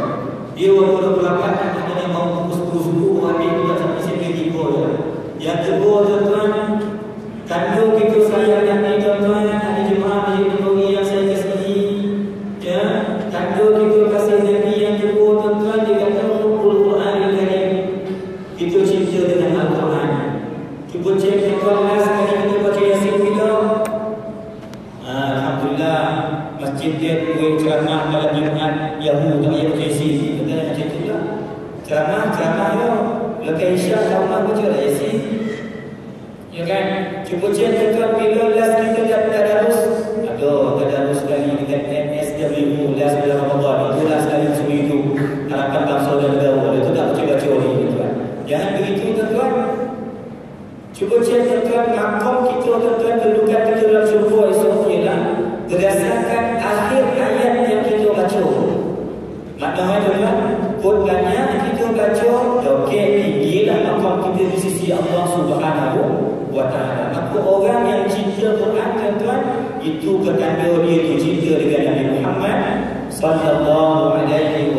Dia walaupun berlapan adanya mau suku-suku habis juga sampai sampai tiba ya. Yang kedua tuan-tuan, tanda kita sayang Nabi tuan-tuan, ada jemaah Masjid Nabawi yang saya kasihi ya. Tanda kita kasih Nabi yang kedua tuan-tuan, dia kata Hubbul Quranil Karim. Kita cinta dengan Al-Quran. Cuba cek tuan-tuan, last kali kita baca Yasin bila? Alhamdulillah, masjid dia buat ceramah dalam Jumaat Yahud tak payah baca Yasin. Kita macam tu lah. Ceramah ya. Lepas Isya Allah baca Yasin. Ya kan? Cuba cek tuan-tuan, bila last kita dapat tadarus? Tadarus sekali dengan MSW last bulan Ramadan. Itu last sekali seminggu. Harapan bangsa dan negara. Itu tak baca-baca ni tuan-tuan. Jangan begitu tuan-tuan. Cuba cek tuan-tuan, makom kita tuan-tuan, kedudukan kita dalam syurga esok ialah berdasarkan akhir ayat yang kita baca. Maknanya tuan-tuan, kodanya kita baca, okey, tinggilah makom kita di sisi Allah Subhanahu wa ta'ala. Maka orang yang cinta Quran tuan-tuan, itu bertanda dia cinta dengan Nabi Muhammad sallallahu alaihi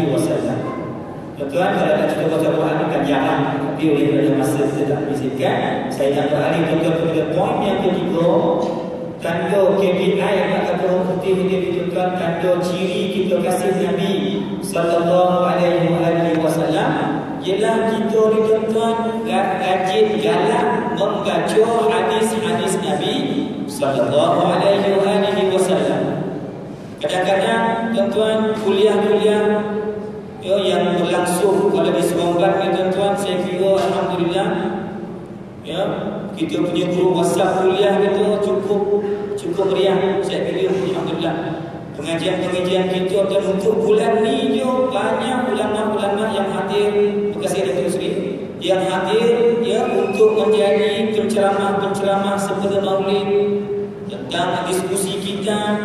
wasallam. Tuan-tuan, kalau nak cerita baca Quran kan jarang, tapi oleh kerana masa kita tak izinkan, saya nak beralih tuan-tuan kepada poin yang ketiga. Tanda KPI yang nak kata orang putih ini tuan-tuan, tanda ciri kita kasih Nabi sallallahu alaihi wasallam ialah kita ni tuan-tuan rajin galak membaca hadis-hadis Nabi sallallahu alaihi wasallam. Kadang-kadang tuan-tuan kuliah-kuliah yang berlangsung kalau di Seremban ni tuan-tuan, saya kira alhamdulillah ya, kita punya grup WhatsApp kuliah itu cukup meriah. Saya kira alhamdulillah pengajian-pengajian kita dan untuk bulan ni je banyak ulama-ulama yang hadir. Terima kasih Datuk Seri yang hadir ya untuk menjadi penceramah-penceramah sebelum Maulid tentang diskusi kita,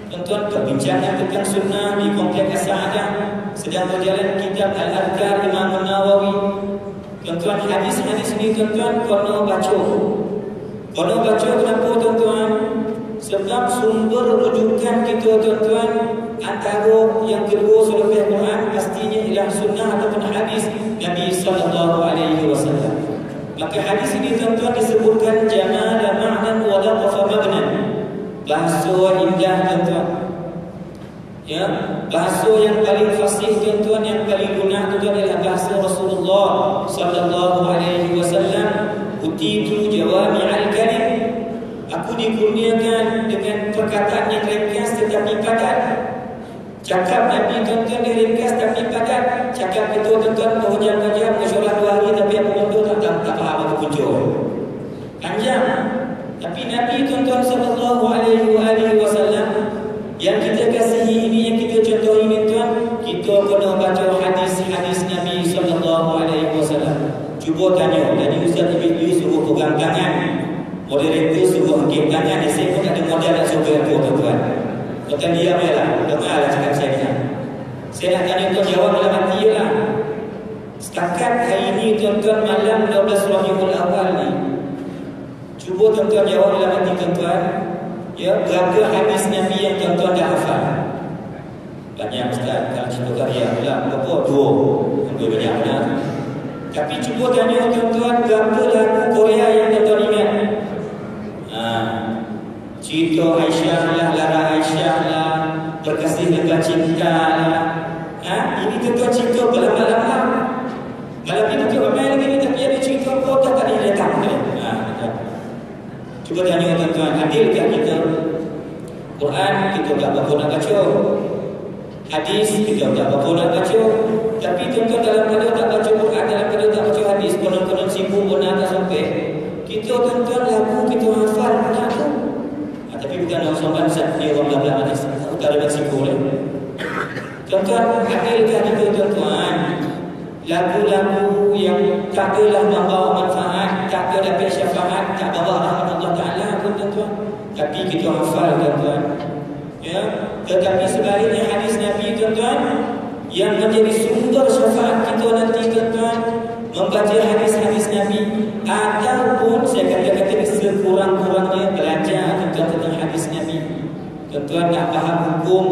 tuan-tuan, perbincangan tentang sunnah di Kompleks As-Sa'adah sedang berjalan kitab Al-Adhkar Imam Nawawi. Tuan-tuan, hadis-hadis ini tuan-tuan kono baca. Kono baca kenapa tuan-tuan? Sebab sumber rujukan kita tuan-tuan antara yang kedua selepas Quran pastinya ialah sunnah ataupun hadis Nabi sallallahu alaihi wasallam. Maka hadis ini tuan-tuan disebutkan jamal ma'nan wa laqaf mabnan. Bahasa indah tuan-tuan. Ya, bahasa yang paling fasih tuan-tuan, yang paling guna tuan-tuan adalah bahasa Rasulullah sallallahu alaihi wasallam. Utitu jawami'al kalim. Aku dikurniakan dengan perkataan yang ringkas tetapi padat. Cakap Nabi tuan-tuan dia ringkas tapi padat. Cakap itu tuan-tuan berjam-jam mesyuarat 2 hari tapi apa bodoh tak faham apa punca. Panjang. Tapi Nabi tuan-tuan sallallahu alaihi wasallam yang kita kasihi ini, yang kita contoh ini tuan, kita kena baca hadis-hadis Nabi sallallahu alaihi wasallam. Cuba tanya, tadi Ustaz Iblis suruh pegang tangan, moderator suruh angkat tangan, saya pun ada modal nak suruh aku tuan-tuan. Tuan diam je lah, dengarlah cakap saya ni. Saya nak tanya tuan, jawab dalam hati je lah. Setakat hari ini tuan-tuan, malam 12 Rabiul Awal ni, cuba tuan-tuan jawab dalam hati tuan-tuan, ya, berapa hadis Nabi yang tuan-tuan dah hafal? Banyak Ustaz, kalau cerita karya lah, berapa? 2 banyak benar. Tapi cuba tanya tuan-tuan, berapa lagu Korea yang tuan-tuan ingat? Cerita Aisyah lah, Lara Aisyah lah, Berkasih Dekat Cinta lah. Ini tuan-tuan cerita berlama-lama. Malam ini tuan ramai lagi ni, tapi ada cerita apa tak ada datang ni. Cuba tanya tuan-tuan, adilkah kita? Quran kita tak berapa nak baca, hadis kita tak berapa nak baca. Tapi tuan-tuan dalam pada tak baca Quran, dalam pada tak baca hadis, konon-konon sibuk benar tak sampai. Kita tuan-tuan lagu kita hafal benar tu. Tapi bukan orang sombong Ustaz, dia orang belah-belah hadis utara Meksiko lah. Tuan-tuan, adilkah kita tuan-tuan? Lagu-lagu yang tak adalah membawa manfaat, tak ada dapat syafaat, tak bawa rahmat Allah Ta'ala pun tuan-tuan, tapi kita hafal tuan-tuan. Ya, tetapi sebaliknya hadis Nabi tuan-tuan yang menjadi sumber syafaat kita nanti tuan-tuan, membaca hadis-hadis Nabi ataupun saya kata-kata sekurang-kurangnya belajar tentang hadis Nabi. Tuan-tuan nak faham hukum,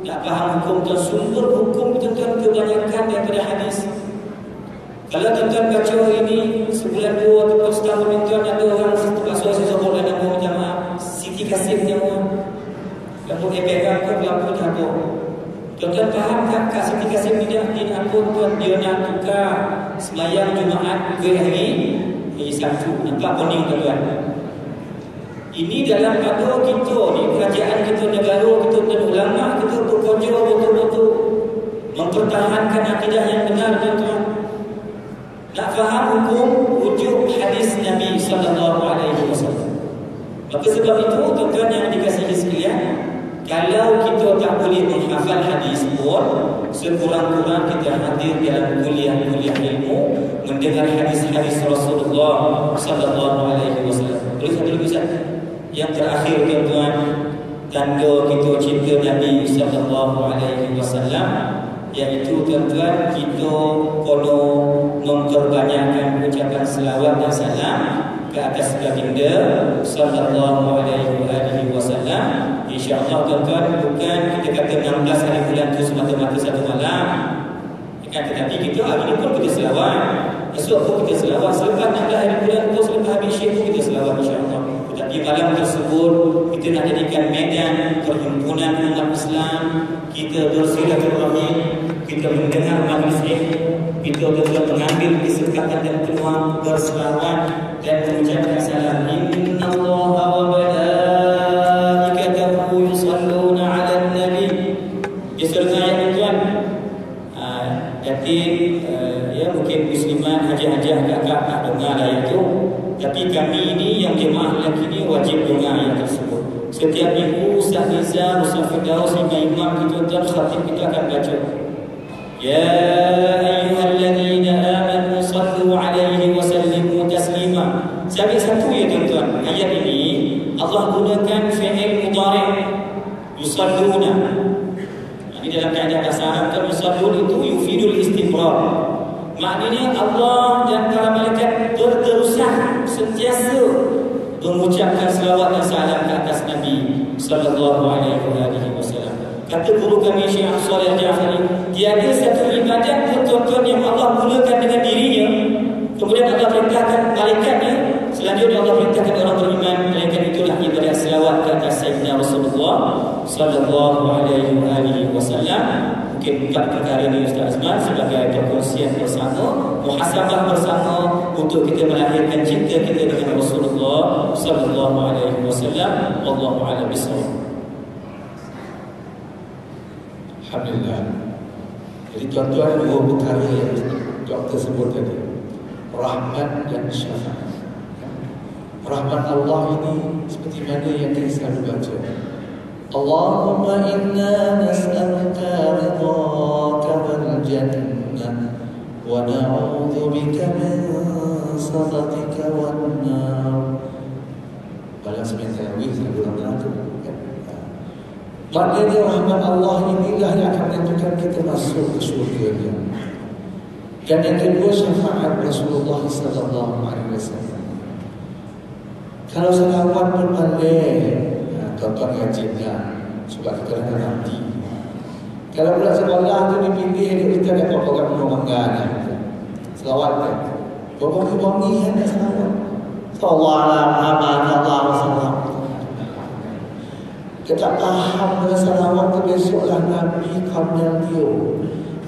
nak faham hukum dan sumber hukum tuan-tuan kebanyakan daripada hadis. Kalau tuan-tuan baca ini sebulan 2 ataupun setahun ni tuan, ada orang terpaksa saya sebut nama jamaah Siti Kasim nama lampu EPK ke lampu tabur. Tuan-tuan faham tak Kak Siti Kasim ni dia apa tuan? Dia nak tukar sembahyang Jumaat ke hari Sabtu. Nampak pening tuan-tuan. Ini dalam pada kita ni, kerajaan kita, negara kita dan ulama kita bekerja betul-betul mempertahankan akidah yang benar tuan-tuan. Nak faham hukum, rujuk hadis Nabi sallallahu alaihi wasallam. Maka sebab itu tuan-tuan yang dikasihi sekalian, kalau kita tak boleh menghafal hadis pun, sekurang-kurang kita hadir dalam kuliah-kuliah ilmu, mendengar hadis-hadis Rasulullah sallallahu alaihi wasallam. Boleh satu lagi Ustaz? Yang terakhir tuan-tuan, tanda kita cinta Nabi sallallahu alaihi wasallam, iaitu tuan-tuan kita perlu memperbanyakkan ucapan selawat dan salam ke atas baginda sallallahu alaihi wasallam. Insya-Allah tuan-tuan, bukan kita kata 16 hari bulan tu semata-mata satu malam. Tetapi kita hari ni pun kita selawat, esok pun kita selawat, selepas 16 hari bulan tu, selepas habis syekh pun kita selawat insya-Allah. Tetapi malam tersebut kita nak jadikan medan perhimpunan umat Islam, kita bersilaturahim, kita mendengar majlis ilmu, kita juga mengambil kesempatan dan peluang berselawat dan mengucapkan salam. Innallaha wa malaikatahu yusalluna 'alan nabi. Biasanya ayat tuan. Jadi ya mungkin muslimat hajah-hajah kakak tak dengar ayat itu, tapi kami ini yang jemaah lelaki ini wajib dengar ayat tersebut. Setiap minggu Ustaz Nizam, Ustaz Firdaus, imam kita dan khatib kita akan baca. Ya ayyuhalladzina amanu sallu sallu alaihi wa sallimu taslima. Saya satu ya tuan-tuan, ayat ini Allah gunakan fi'il mudhari' yusalluna. Ini dalam kaedah bahasa Arab kan yusallun itu yufidul istimrar. Maknanya Allah dan para malaikat berterusan sentiasa mengucapkan selawat dan salam ke atas Nabi sallallahu alaihi wasallam. Kata guru kami Syekh Shalih Al-Jafari, tiada satu ibadat tuan-tuan yang Allah mulakan dengan dirinya, kemudian Allah perintahkan malaikatnya, selanjutnya Allah perintahkan orang beriman, malaikat itulah ibadat selawat ke atas Sayyidina Rasulullah sallallahu alaihi wasallam. Mungkin 4 perkara ini Ustaz Azman sebagai perkongsian bersama, muhasabah bersama untuk kita melahirkan cinta kita dengan Rasulullah sallallahu alaihi wasallam. Wallahu a'lam bishawab. Alhamdulillah. Jadi tuan-tuan, 2 perkara yang doktor sebut tadi, rahmat dan syafaat. Rahmat Allah ini seperti mana yang kita selalu baca, Allahumma inna nas'aluka ridhaka wal jannah wa na'udzu bika min sakhatika wan nar. Balas sebentar lagi saya ulang tu. Maknanya rahmat Allah inilah yang akan menentukan kita masuk ke syurga. Dan yang kedua, syafaat Rasulullah sallallahu alaihi wasallam. Kalau salawat berbalik, tuan-tuan rajinlah sebab kita nak nanti. Kalau pula sekolah tu dipilih, kita dapat program pengorbanan. Selawat kan. Program wangi yang nak selawat. Sallallahu alaihi wasallam. Kita paham dengan salawat tu besoklah Nabi kenal dia.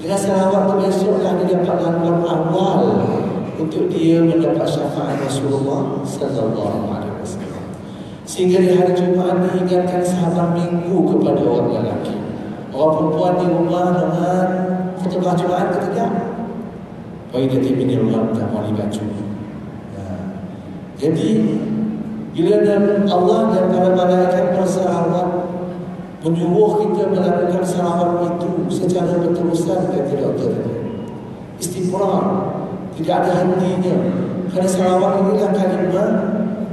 Dengan salawat tu besoklah dia dapat gangguan awal untuk dia mendapat syafaat Rasulullah sallallahu alaihi wasallam. Sehingga di hari Jumaat diingatkan sahabat minggu kepada orang lelaki. Orang perempuan di rumah dengan khutbah Jumaat ketiga. Faidati minil gham tak mau dibaca. Jadi bila Allah dan para malaikat bersalawat menyuruh kita melakukan salawat itu secara berterusan, kata doktor, istimrar, tidak ada hentinya. Kerana salawat inilah kalimah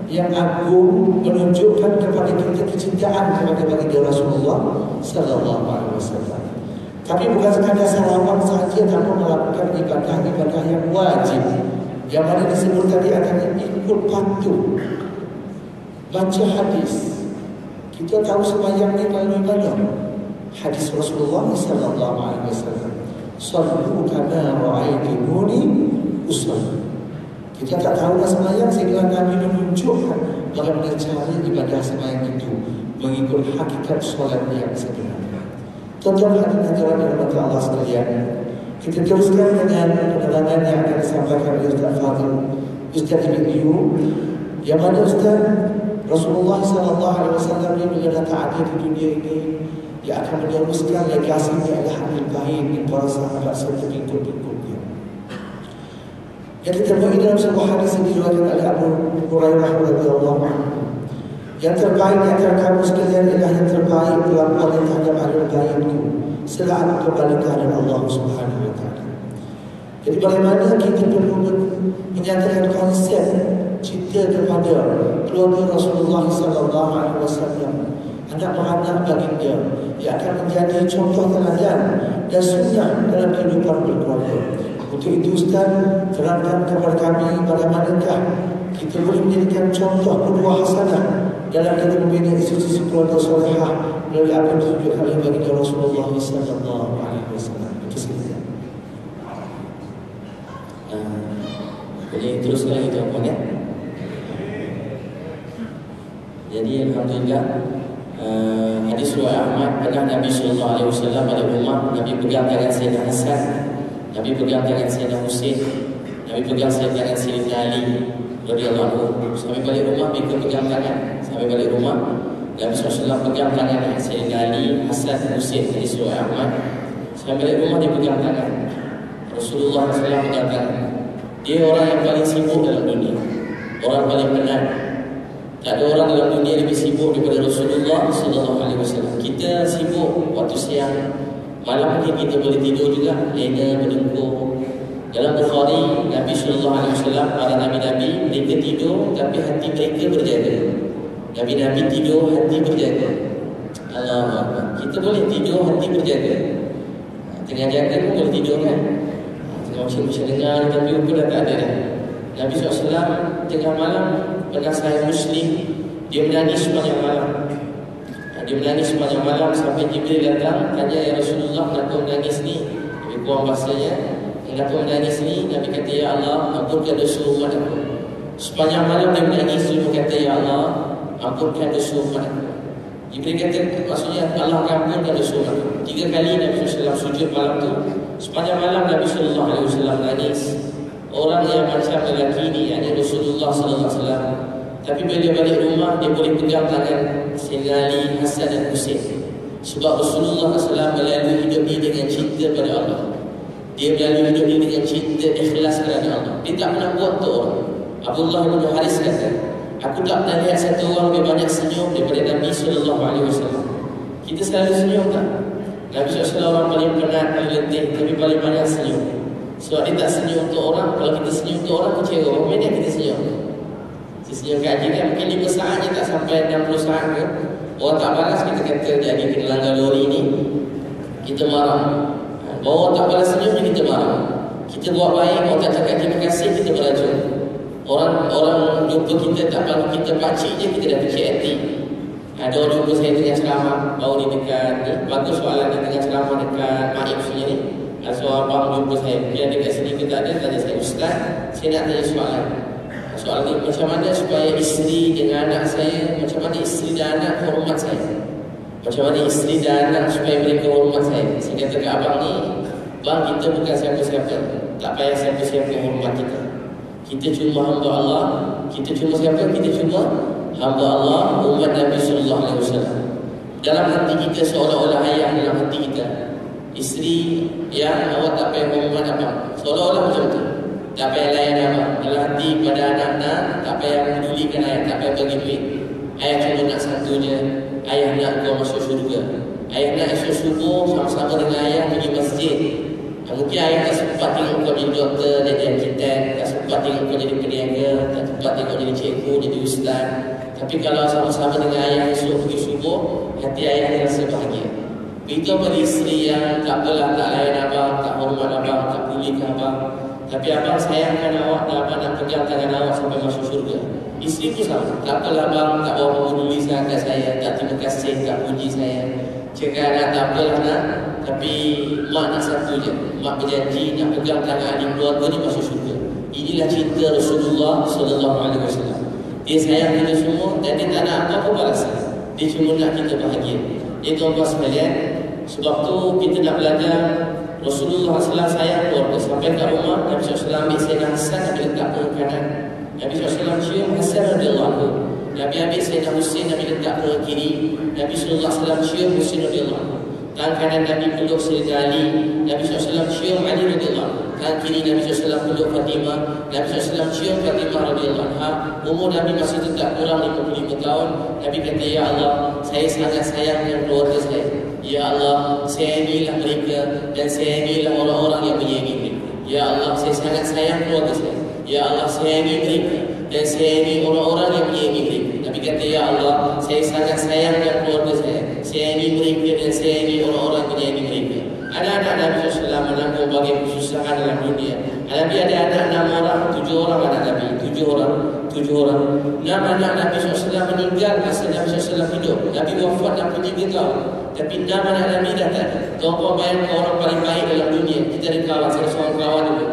yang agung menunjukkan kepada kita kecintaan kepada baginda Rasulullah sallallahu alaihi wasallam. Tapi bukan sekadar salawat sahaja tanpa melakukan ibadah-ibadah yang wajib, yang mana disebut tadi adanya ikut patuh. Baca hadis, kita tahu sembahyang ni melalui mana? Hadis Rasulullah sallallahu alaihi wasallam. Sallu kama ra'aytumuni usalli. Kita tak tahu dah sembahyang sehingga Nabi menunjukkan bagaimana cara ibadah sembahyang itu mengikut hakikat solat yang sebenarnya. Tuan-tuan hadirin yang dirahmati Allah sekalian, kita teruskan dengan penerangan yang akan disampaikan oleh Ustaz Fadil, Ustaz Ibn Yu, yang mana Ustaz Rasulullah sallallahu alaihi wasallam ni bila tak ada di dunia ini, dia akan meneruskan legasinya adalah Ahlul Bait di para sahabat serta pengikut-pengikutnya. Yang diterbaik dalam sebuah hadis yang diriwayatkan oleh Abu Hurairah radhiyallahu anhu. Yang terbaik di antara kamu sekalian ialah yang terbaik perlakuan terhadap Ahlul Baitku setelah aku kembali kepada Allah Subhanahu wa taala. Jadi bagaimana kita perlu menyatakan konsep cinta kepada keluarga Rasulullah sallallahu alaihi wasallam, anak-anak baginda yang akan menjadi contoh teladan dan sunnah dalam kehidupan berkeluarga. Untuk itu Ustaz terangkan kepada kami bagaimanakah kita boleh menjadikan contoh kedua hasanah dalam kita membina institusi keluarga solehah melalui apa yang ditunjukkan oleh baginda Rasulullah sallallahu alaihi wasallam. Itu saja. Jadi teruskan lagi tuan-tuan ya. Jadi alhamdulillah, hadis riwayat Ahmad, pernah Nabi sallallahu alaihi wasallam pada rumah, Nabi pegang tangan Sayyidina Hasan, Nabi pegang tangan Sayyidina Husain, Nabi pegang tangan Sayyidina Ali radhiyallahu anhu. Sampai balik rumah mereka pegang tangan. Sampai balik rumah Nabi SAW pegang tangan Sayyidina Ali, Hasan, Husain, hadis riwayat Ahmad. Sampai balik rumah dia pegang tangan. Rasulullah SAW pegang tangan. Dia orang yang paling sibuk dalam dunia, orang paling penat. Tak ada orang dalam dunia lebih sibuk daripada Rasulullah sallallahu alaihi wasallam. Kita sibuk waktu siang, malam mungkin kita boleh tidur juga, lena, berdengkur. Dalam Bukhari, Nabi SAW, para Nabi-Nabi, mereka tidur tapi hati mereka berjaga. Nabi-Nabi tidur, hati berjaga. Allah, kita boleh tidur, hati berjaga. Tengah jaga pun boleh tidur kan. Tengah macam dengar tapi pun dah tak ada dah. Nabi SAW tengah malam pernah saya Muslim, dia menangis sepanjang malam. Dia menangis sepanjang malam sampai Jibril datang tanya, ya Rasulullah, kenapa menangis ni? Lebih kurang bahasanya, kenapa menangis ni? Nabi kata, ya Allah, ampunkan dosa umat aku. Sepanjang malam dia menangis, dia kata, ya Allah, ampunkan dosa umat aku. Jibril kata, maksudnya Allah akan ampunkan dosa umat aku. 3 kali Nabi SAW sujud malam tu. Sepanjang malam Nabi SAW menangis. Orang yang macam lelaki ni, yakni Rasulullah SAW. Tapi bila dia balik rumah, dia boleh pegang tangan Sayyidina Ali, Hasan dan Husain. Sebab Rasulullah SAW melalui hidup dia dengan cinta pada Allah. Dia melalui hidup dia dengan cinta ikhlas kerana Allah. Dia tak pernah buat untuk orang. Abdullah bin Haris kata, aku tak pernah lihat satu orang lebih banyak senyum daripada Nabi SAW. Kita selalu senyum tak? Nabi SAW orang paling penat, paling letih, tapi paling banyak senyum. Sebab dia tak senyum untuk orang. Kalau kita senyum untuk orang, kecewa. Berapa minit kita senyum? Senyum kaji kan mungkin 5 saat je, tak sampai 60 saat ke. Orang tak balas, kita kata jadi kena langgar lori ni, kita marah. Orang tak balas senyum je, kita marah. Kita buat baik, orang tak cakap terima kasih, kita beracun. Orang jumpa kita tak panggil kita pakcik je, kita dah kecil hati. Ada orang jumpa saya tengah ceramah, baru ni dekat ni, bagus soalan dia tengah ceramah dekat Maib punya ni. Seorang abang jumpa saya, dia ada kat sini ke tak ada, tanya saya, Ustaz, saya nak tanya soalan. Soalan ni, macam mana supaya isteri dengan anak saya, macam mana isteri dan anak hormat saya? Macam mana isteri dan anak supaya mereka hormat saya? Saya kata ke abang ni, bang, kita bukan siapa-siapa, tak payah siapa-siapa hormat kita. Kita cuma hamba Allah. Kita cuma siapa? Kita cuma hamba Allah, umat Nabi SAW. Dalam hati kita seolah-olah ayah dalam hati kita. Isteri yang awak tak payah hormat abang, seolah-olah macam tu. Tak payah layan abang. Dalam hati pada anak-anak, tak payah pedulikan ayah, tak payah bagi duit. Ayah cuma nak satu je, ayah nak kau masuk syurga. Ayah nak esok subuh sama-sama dengan ayah pergi masjid. Mungkin ayah tak sempat tengok kau jadi doktor, jadi arkitek, tak sempat tengok kau jadi peniaga, tak sempat tengok jadi cikgu, jadi ustaz. Tapi kalau sama-sama dengan ayah esok pergi subuh, hati ayah rasa bahagia. Begitu pada isteri yang tak apalah, tak layan abang, tak hormat abang, tak pedulikan abang, tapi abang sayangkan awak dan abang nak pegang tangan awak sampai masuk syurga. Isteri pun sama, tak apalah abang, tak bawa peduli sangat saya, tak terima kasih, tak puji saya. Cakap anak tak apalah nak, tapi mak nak satu je. Mak berjanji nak pegang tangan adik keluarga ni masuk syurga. Inilah cinta Rasulullah SAW. Dia sayang kita semua dan dia tak nak apa-apa balasan. Dia cuma nak kita bahagia. Dia tuan-tuan sekalian, sebab tu kita nak belajar. Rasulullah SAW sayang keluarga. Sampai kat rumah, Nabi SAW ambil Sayyidina Hasan, Nabi letak ke kanan. Nabi SAW cium Hasan radhiyallahu anhu. Nabi ambil Sayyidina Husain, Nabi letak ke kiri. Nabi SAW cium Husain radhiyallahu anhu. Tangan kanan Nabi peluk Sayyidina Ali. Nabi SAW cium Ali radhiyallahu anhu. Tangan kiri Nabi SAW peluk Fatimah. Nabi SAW cium Fatimah radhiyallahu anha. Umur Nabi masih tetap kurang 55 tahun. Nabi kata, ya Allah, saya sangat sayang dengan keluarga saya. Ya Allah, sayangilah mereka dan sayangilah orang-orang yang menyayangi mereka. Ya Allah, saya sangat sayang keluarga saya. Ya Allah, sayangi mereka dan sayangi orang-orang yang menyayangi mereka. Nabi kata, ya Allah, saya sangat sayang dengan keluarga saya. Sayangi mereka dan sayangi orang-orang yang menyayangi mereka. Anak-anak Nabi SAW menanggung bagai kesusahan dalam dunia. Nabi ada anak 6 orang, 7 orang anak Nabi, 7 orang. 6 anak Nabi SAW meninggal masa Nabi SAW hidup. Nabi wafat 63 tahun. Tapi 6 anak Nabi dah tak ada. Tuan-tuan bayangkan orang paling baik dalam dunia. Kita ada kawan, saya seorang kawan dulu.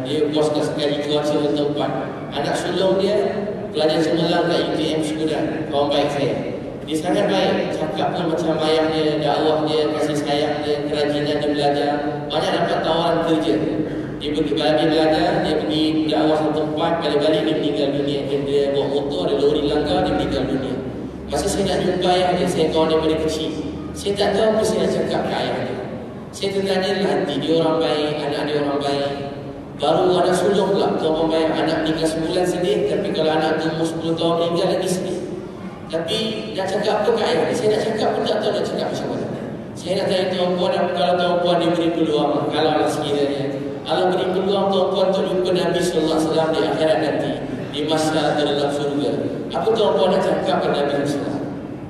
Dia puaskan sekali cuaca bertempat. Anak sulung dia pelajar cemerlang kat UTM Sudan, kawan baik saya. Dia sangat baik, cakap pun macam ayah dia, dakwah dia, kasih sayang dia, kerajinan dia belajar. Banyak dapat tawaran kerja. Dia pergi belajar, dia pergi dakwah satu tempat, balik-balik dia meninggal dunia. Dia bawa motor, ada lori langgar, dia meninggal dunia. Masa saya nak jumpa ayah dia, saya kawan daripada kecil. Saya tak tahu apa saya nak cakap ke ayah dia. Saya tertanya dalam hati, dia orang baik, anak dia orang baik. Baru anak sulung pula, tuan-tuan bayang, anak meninggal sebulan sedih. Tapi kalau anak tu umur 10 tahun meninggal lagi sedih. Tapi nak cakap apa ke ayah dia? Saya nak cakap pun tak tahu nak cakap macam mana. Saya nak tanya tuan-puan, kalau tuan-puan diberi peluang, kalau sekiranya Allah beri peluang tuan-tuan untuk jumpa Nabi sallallahu alaihi wasallam di akhirat nanti, di masyarakat dalam surga. Apa tuan-tuan nak cakap pada Nabi sallallahu alaihi wasallam?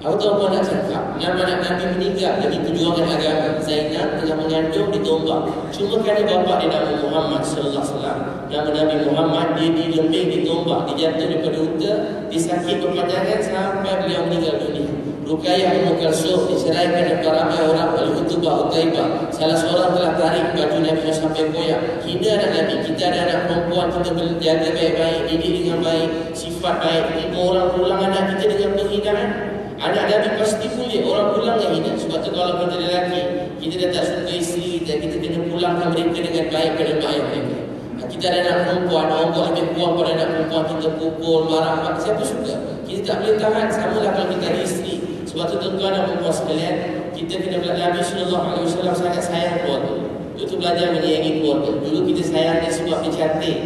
Apa tuan-tuan nak cakap? Nama anak Nabi meninggal demi perjuangan agama. Zainab telah mengandung ditombak. Cuma kerana bapa dia nama Muhammad sallallahu alaihi wasallam. Nama Nabi Muhammad dia dilembing, ditombak, dijatuh daripada unta, disakit berpanjangan sampai beliau meninggal dunia. Ruqayyah Ummu Kalsum diceraikan oleh ramai orang oleh Utbah Utaibah. Salah seorang telah tarik baju Nabi sampai koyak. Hina anak Nabi. Kita ada anak perempuan, kita berjaga baik-baik, didik dengan baik, sifat baik. Lima orang pulang anak kita dengan penghinaan. Anak Nabi pasti boleh orang pulang yang hina. Sebab tu kalau kita lelaki, kita dah tak suka isteri kita, kita kena pulangkan mereka dengan baik pada mak ayah mereka. Kita ada anak perempuan, orang buat lebih kuat pada anak perempuan, kita pukul, marah, siapa suka? Kita tak boleh tahan. Samalah kalau kita ada isteri. Sebab tu tuan-tuan dan puan sekalian, kita kena belajar. Nabi SAW sangat sayang keluarga. Itu belajar menyayangi keluarga. Dulu kita sayang dia sebab dia cantik,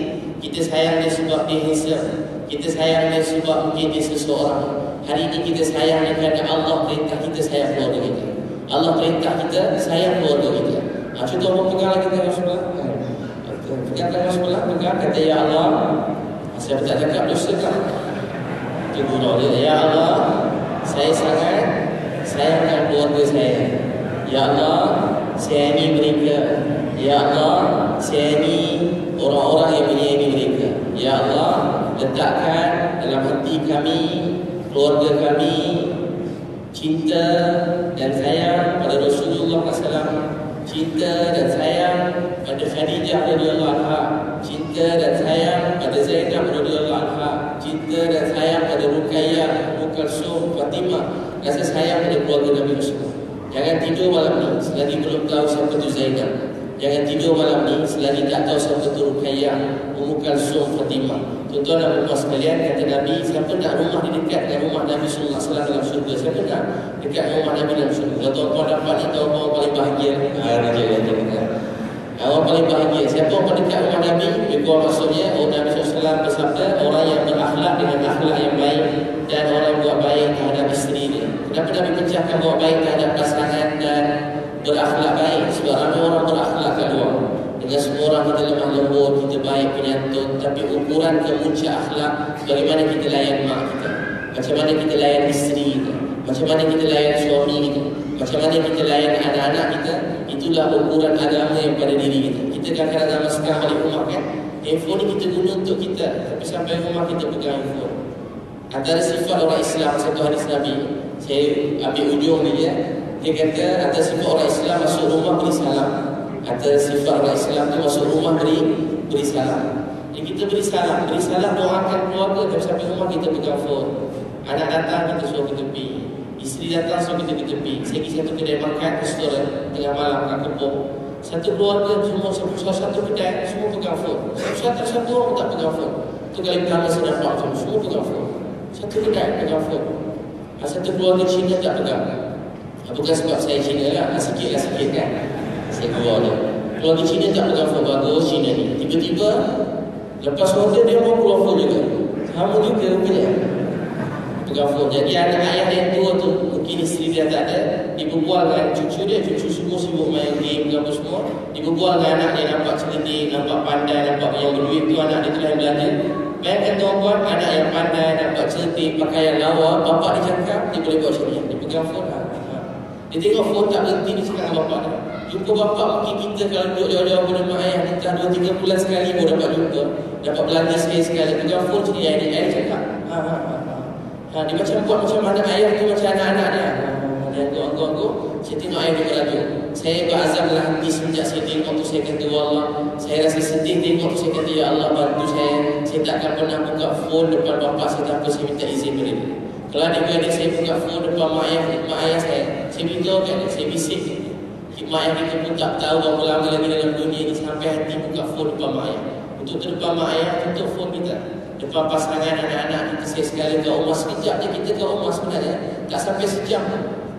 kita sayang dia sebab dia handsome, kita sayang dia sebab mungkin dia seseorang. Hari ini kita sayang dia kerana Allah perintah kita sayang keluarga kita. Allah perintah kita sayang keluarga kita. Contoh apa pegang lagi tangan sebelah, pegang tangan sebelah, pegang kata ya Allah. Saya tak cakap dosa kan? Itu guru dia. Ya Allah, saya sangat sayangkan keluarga saya. Ya Allah, sayangi mereka. Ya Allah, sayangi orang-orang yang menyayangi mereka. Ya Allah, letakkan dalam hati kami, keluarga kami, cinta dan sayang pada Rasulullah SAW, cinta dan sayang pada Khadijah radhiyallahu anha, cinta dan sayang pada Zainab radhiyallahu anha, cinta dan sayang pada Ruqayyah, Ummu Kalsum, Fatimah, rasa sayang pada keluarga Nabi Rasulullah. Jangan tidur malam ni selagi belum tahu siapa tu Zainab. Jangan tidur malam ni selagi tak tahu siapa tu Ruqayyah, Ummu Kalsum, Fatimah. Tuan-tuan dan puan sekalian, kata Nabi, siapa nak rumah di dekat dengan rumah Nabi sallallahu alaihi wasallam dalam syurga? Siapa nak dekat rumah Nabi dalam syurga? Kalau tuan-tuan dapat ni, tuan-tuan paling bahagia. Orang paling bahagia. Siapa orang dekat rumah Nabi? Lebih maksudnya, Nabi SAW bersabda, orang yang berakhlak dengan akhlak yang baik dan orang yang buat baik terhadap isteri dia. Kenapa Nabi pecahkan buat baik terhadap pasangan dan berakhlak baik? Sebab ramai orang berakhlak kat luar. Dengan semua orang kita lemah lembut, kita baik penyantun, tapi ukuran kemuncak akhlak bagaimana kita layan mak kita, macam mana kita layan isteri kita, macam mana kita layan suami kita, macam mana kita layan anak-anak kita. Itulah ukuran agama yang pada diri kita. Kita kadang-kadang dalam sekarang balik rumah kan, handphone ni kita guna untuk kita, tapi sampai rumah kita pegang handphone. Antara sifat orang Islam, satu hadis Nabi, saya ambil ujung ni ya. Dia kata antara sifat orang Islam masuk rumah beri salam. Antara sifat orang Islam tu masuk rumah beri salam. Jadi kita beri salam doakan keluarga, tapi sampai rumah kita pegang phone. Anak datang kita suruh ke tepi, isteri datang suruh kita ke tepi. Saya pergi satu kedai makan, restoran tengah malam kat Kepong. Satu keluarga semua satu kedai semua pegang phone. Satu orang tak pegang phone. Itu kali pertama saya nampak semua pegang phone. Satu kedai pegang phone. Satu keluarga Cina tak pegang. Bukan sebab saya Cina lah, sikit kan. Saya keluar dia. Keluarga Cina tak pegang phone, bagus Cina ni. Tiba-tiba lepas order dia mau keluar phone juga. Sama juga rupanya pegang phone. Jadi anak ayah yang tua tu, mungkin isteri dia tak ada, dia berbual dengan cucu dia. Cucu semua sibuk main game apa semua. Dia berbual dengan anak dia, nampak cerdik, nampak pandai, nampak yang berduit tu anak dia tu yang belanja. Bayangkan tuan-tuan, anak yang pandai, nampak cerdik, pakaian lawa, bapak dia cakap, dia boleh buat macam ni. Dia pegang phone lah. Dia tengok phone tak berhenti, dia cakap dengan bapak dia. Jumpa bapak mungkin kita kalau duduk jauh-jauh pada mak ayah, entah 2-3 bulan sekali pun dapat jumpa, dapat belanja sekali. Pegang phone sini, ayah cakap. Dia macam buat macam anak ayah tu macam anak-anak dia. Dia angguk-angguk. Saya tengok ayah dia berlagu. Saya berazam dalam hati semenjak saya tengok tu, saya kata Allah, saya rasa sedih tengok tu, saya kata ya Allah bantu saya. Saya tak akan pernah buka phone depan bapak saya tanpa saya minta izin dari dia. Kalau adik-adik saya buka phone depan mak ayah saya beritahu kan, saya bisik. Mak ayah kita pun tak tahu berapa lama lagi dalam dunia ni sampai hati buka phone depan mak ayah. Untuk ke depan mak ayah, tutup phone kita. Depan pasangan anak-anak kita, saya sekali ke rumah sekejap je kita ke rumah sebenarnya. Tak sampai sejam.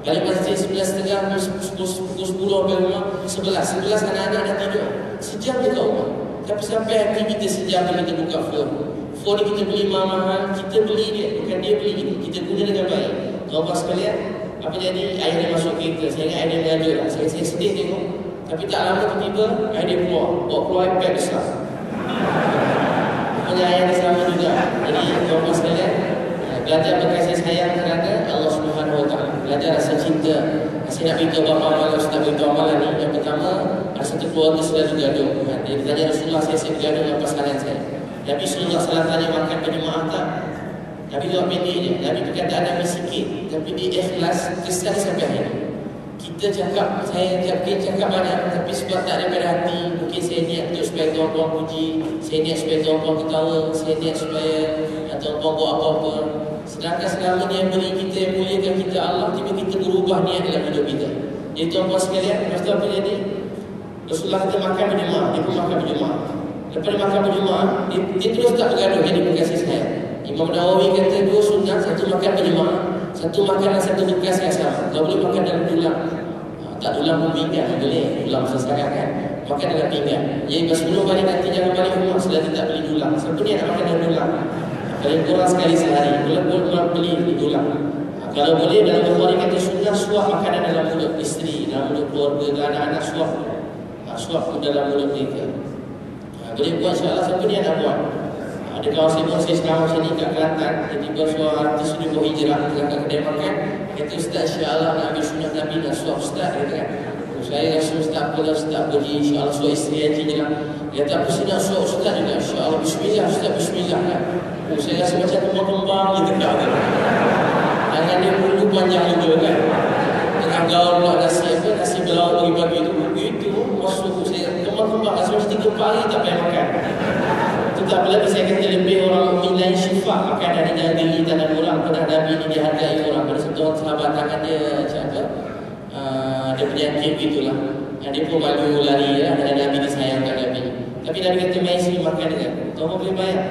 Balik masjid 11.30, pukul 10 sampai rumah 11 anak-anak dah tidur. Sejam je ke rumah. Tapi sampai hati kita sejam je kita buka phone. Phone ni kita beli mahal, kita beli dia, bukan dia beli kita. Kita guna dengan baik. Tuan-tuan sekalian, apa jadi? Ayah dia masuk kereta. Saya ingat ayah dia mengajuk lah. Saya sedih tengok. Tapi tak lama tiba-tiba dia keluar iPad besar. Penyayang sama juga. Jadi tuan-tuan sekalian, belajar berkasih sayang kerana Allah Subhanahu Wa Taala. Belajar rasa cinta. Saya nak beritahu bapa amalan, saya nak beritahu amalan ni. Yang pertama, satu keluarga selalu gaduh. Dia tanya Rasulullah, saya bergaduh dengan pasangan saya. Nabi Sallallahu Alaihi Wasallam tanya makan berjemaah tak? Nabi jawab pendek je. Nabi perkataan Nabi sikit, tapi dia ikhlas, kesan sampai hari. Kita cakap, saya cakap banyak, tapi sebab tak daripada hati. Mungkin saya niat untuk supaya tuan-tuan puji, saya niat supaya tuan-tuan ketawa, saya niat supaya tuan-tuan buat apa-apa. Sedangkan selama ni yang beri kita, yang muliakan kita Allah, tiba kita berubah niat dalam hidup kita. Jadi tuan-tuan sekalian, lepas tu apa jadi? Rasulullah kita makan berjemaah, dia pun makan berjemaah. Lepas dia makan berjemaah, dia terus tak bergaduh, jadi berkasih sayang. Imam Nawawi kata dua sunnah, satu makan berjemaah, satu makan dan satu bekas yang sama. Tak boleh makan dalam tulang. Tak tulang pun pinggan, boleh. Tulang sesakan kan. Makan dalam pinggan. Jadi sebelum balik nanti jangan balik rumah selagi tak beli tulang. Siapa ni nak makan dalam tulang? Paling kurang sekali sehari. Kalau beli tulang. Kalau boleh dalam Bukhari kata sunnah suap makanan dalam mulut isteri, dalam mulut keluarga dan anak-anak suap. Suap dalam mulut mereka. Boleh buat insya-Allah. Siapa ni yang nak buat? Ada kawan saya sekarang macam ni kat Kelantan. Tiba-tiba seorang artis sudah berhijrah ke kedai makan. Kata Ustaz, insya-Allah nak ambil sunnah Nabi nak suap Ustaz. Kata kan, saya rasa Ustaz kalau Ustaz pergi insya-Allah suap isteri haji je lah. Dia kata apa sih nak suap Ustaz juga, insya-Allah bismillah Ustaz, bismillah kan. Saya rasa macam kembang-kembang gitu kan. Tangan dia dulu panjang juga kan. Tengah gaul pula nasi belauk pagi-pagi tu. Begitu masuk saya kembang-kembang. Rasa macam 3 hari tak payah makan. Tak apalagi saya kata lebih orang mukmin lain syifa makanan dia jangan geli tangan orang. Pernah Nabi ni dihargai orang. Pada satu sahabat tangan dia siapa? Dia penyakit gitulah. Dia pun malu lari lah. Dan Nabi disayangkan Nabi. Tapi Nabi kata mai sini makan dengan. Tuan boleh bayar.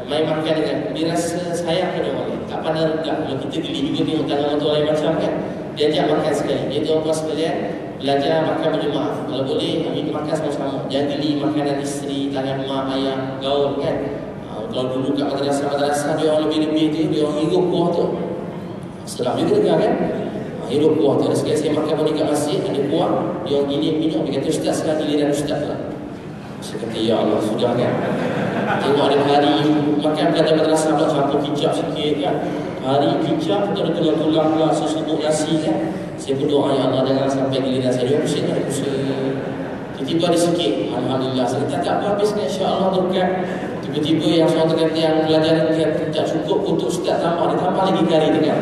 Mai makan dengan. Dia rasa sayang pada orang. Tak pandang rendah. Kalau kita geli juga tengok tangan orang lain macam kan. Dia ajak makan sekali. Dia tuan-tuan sekalian belajar makan berjemaah. Kalau boleh, ambil makan sama-sama. Jangan geli makanan isteri, tangan mak, ayah, gaul kan. Kalau dulu kat madrasah dia orang lebih-lebih tu, dia orang hirup kuah tu. Sedap juga dengar kan. Hirup kuah tu. Sekali saya makan pun dekat masjid, ada kuah, dia orang gini minum. Dia kata Ustaz sekarang giliran Ustaz lah. Saya kata ya Allah, sudah kan. Tengok ada hari makan kat madrasah pula campur kicap sikit kan. Hari kicap tu ada tulang-tulang pula sesuduk nasi kan. Saya berdoa ya Allah jangan sampai giliran saya. Dia pusing ada pusing. Tiba-tiba ada sikit. Alhamdulillah. Saya tak apa habis kan insya-Allah berkat. Tiba-tiba yang suatu kata yang pelajaran dia tak cukup untuk Ustaz tambah. Dia tambah lagi kari tu kan.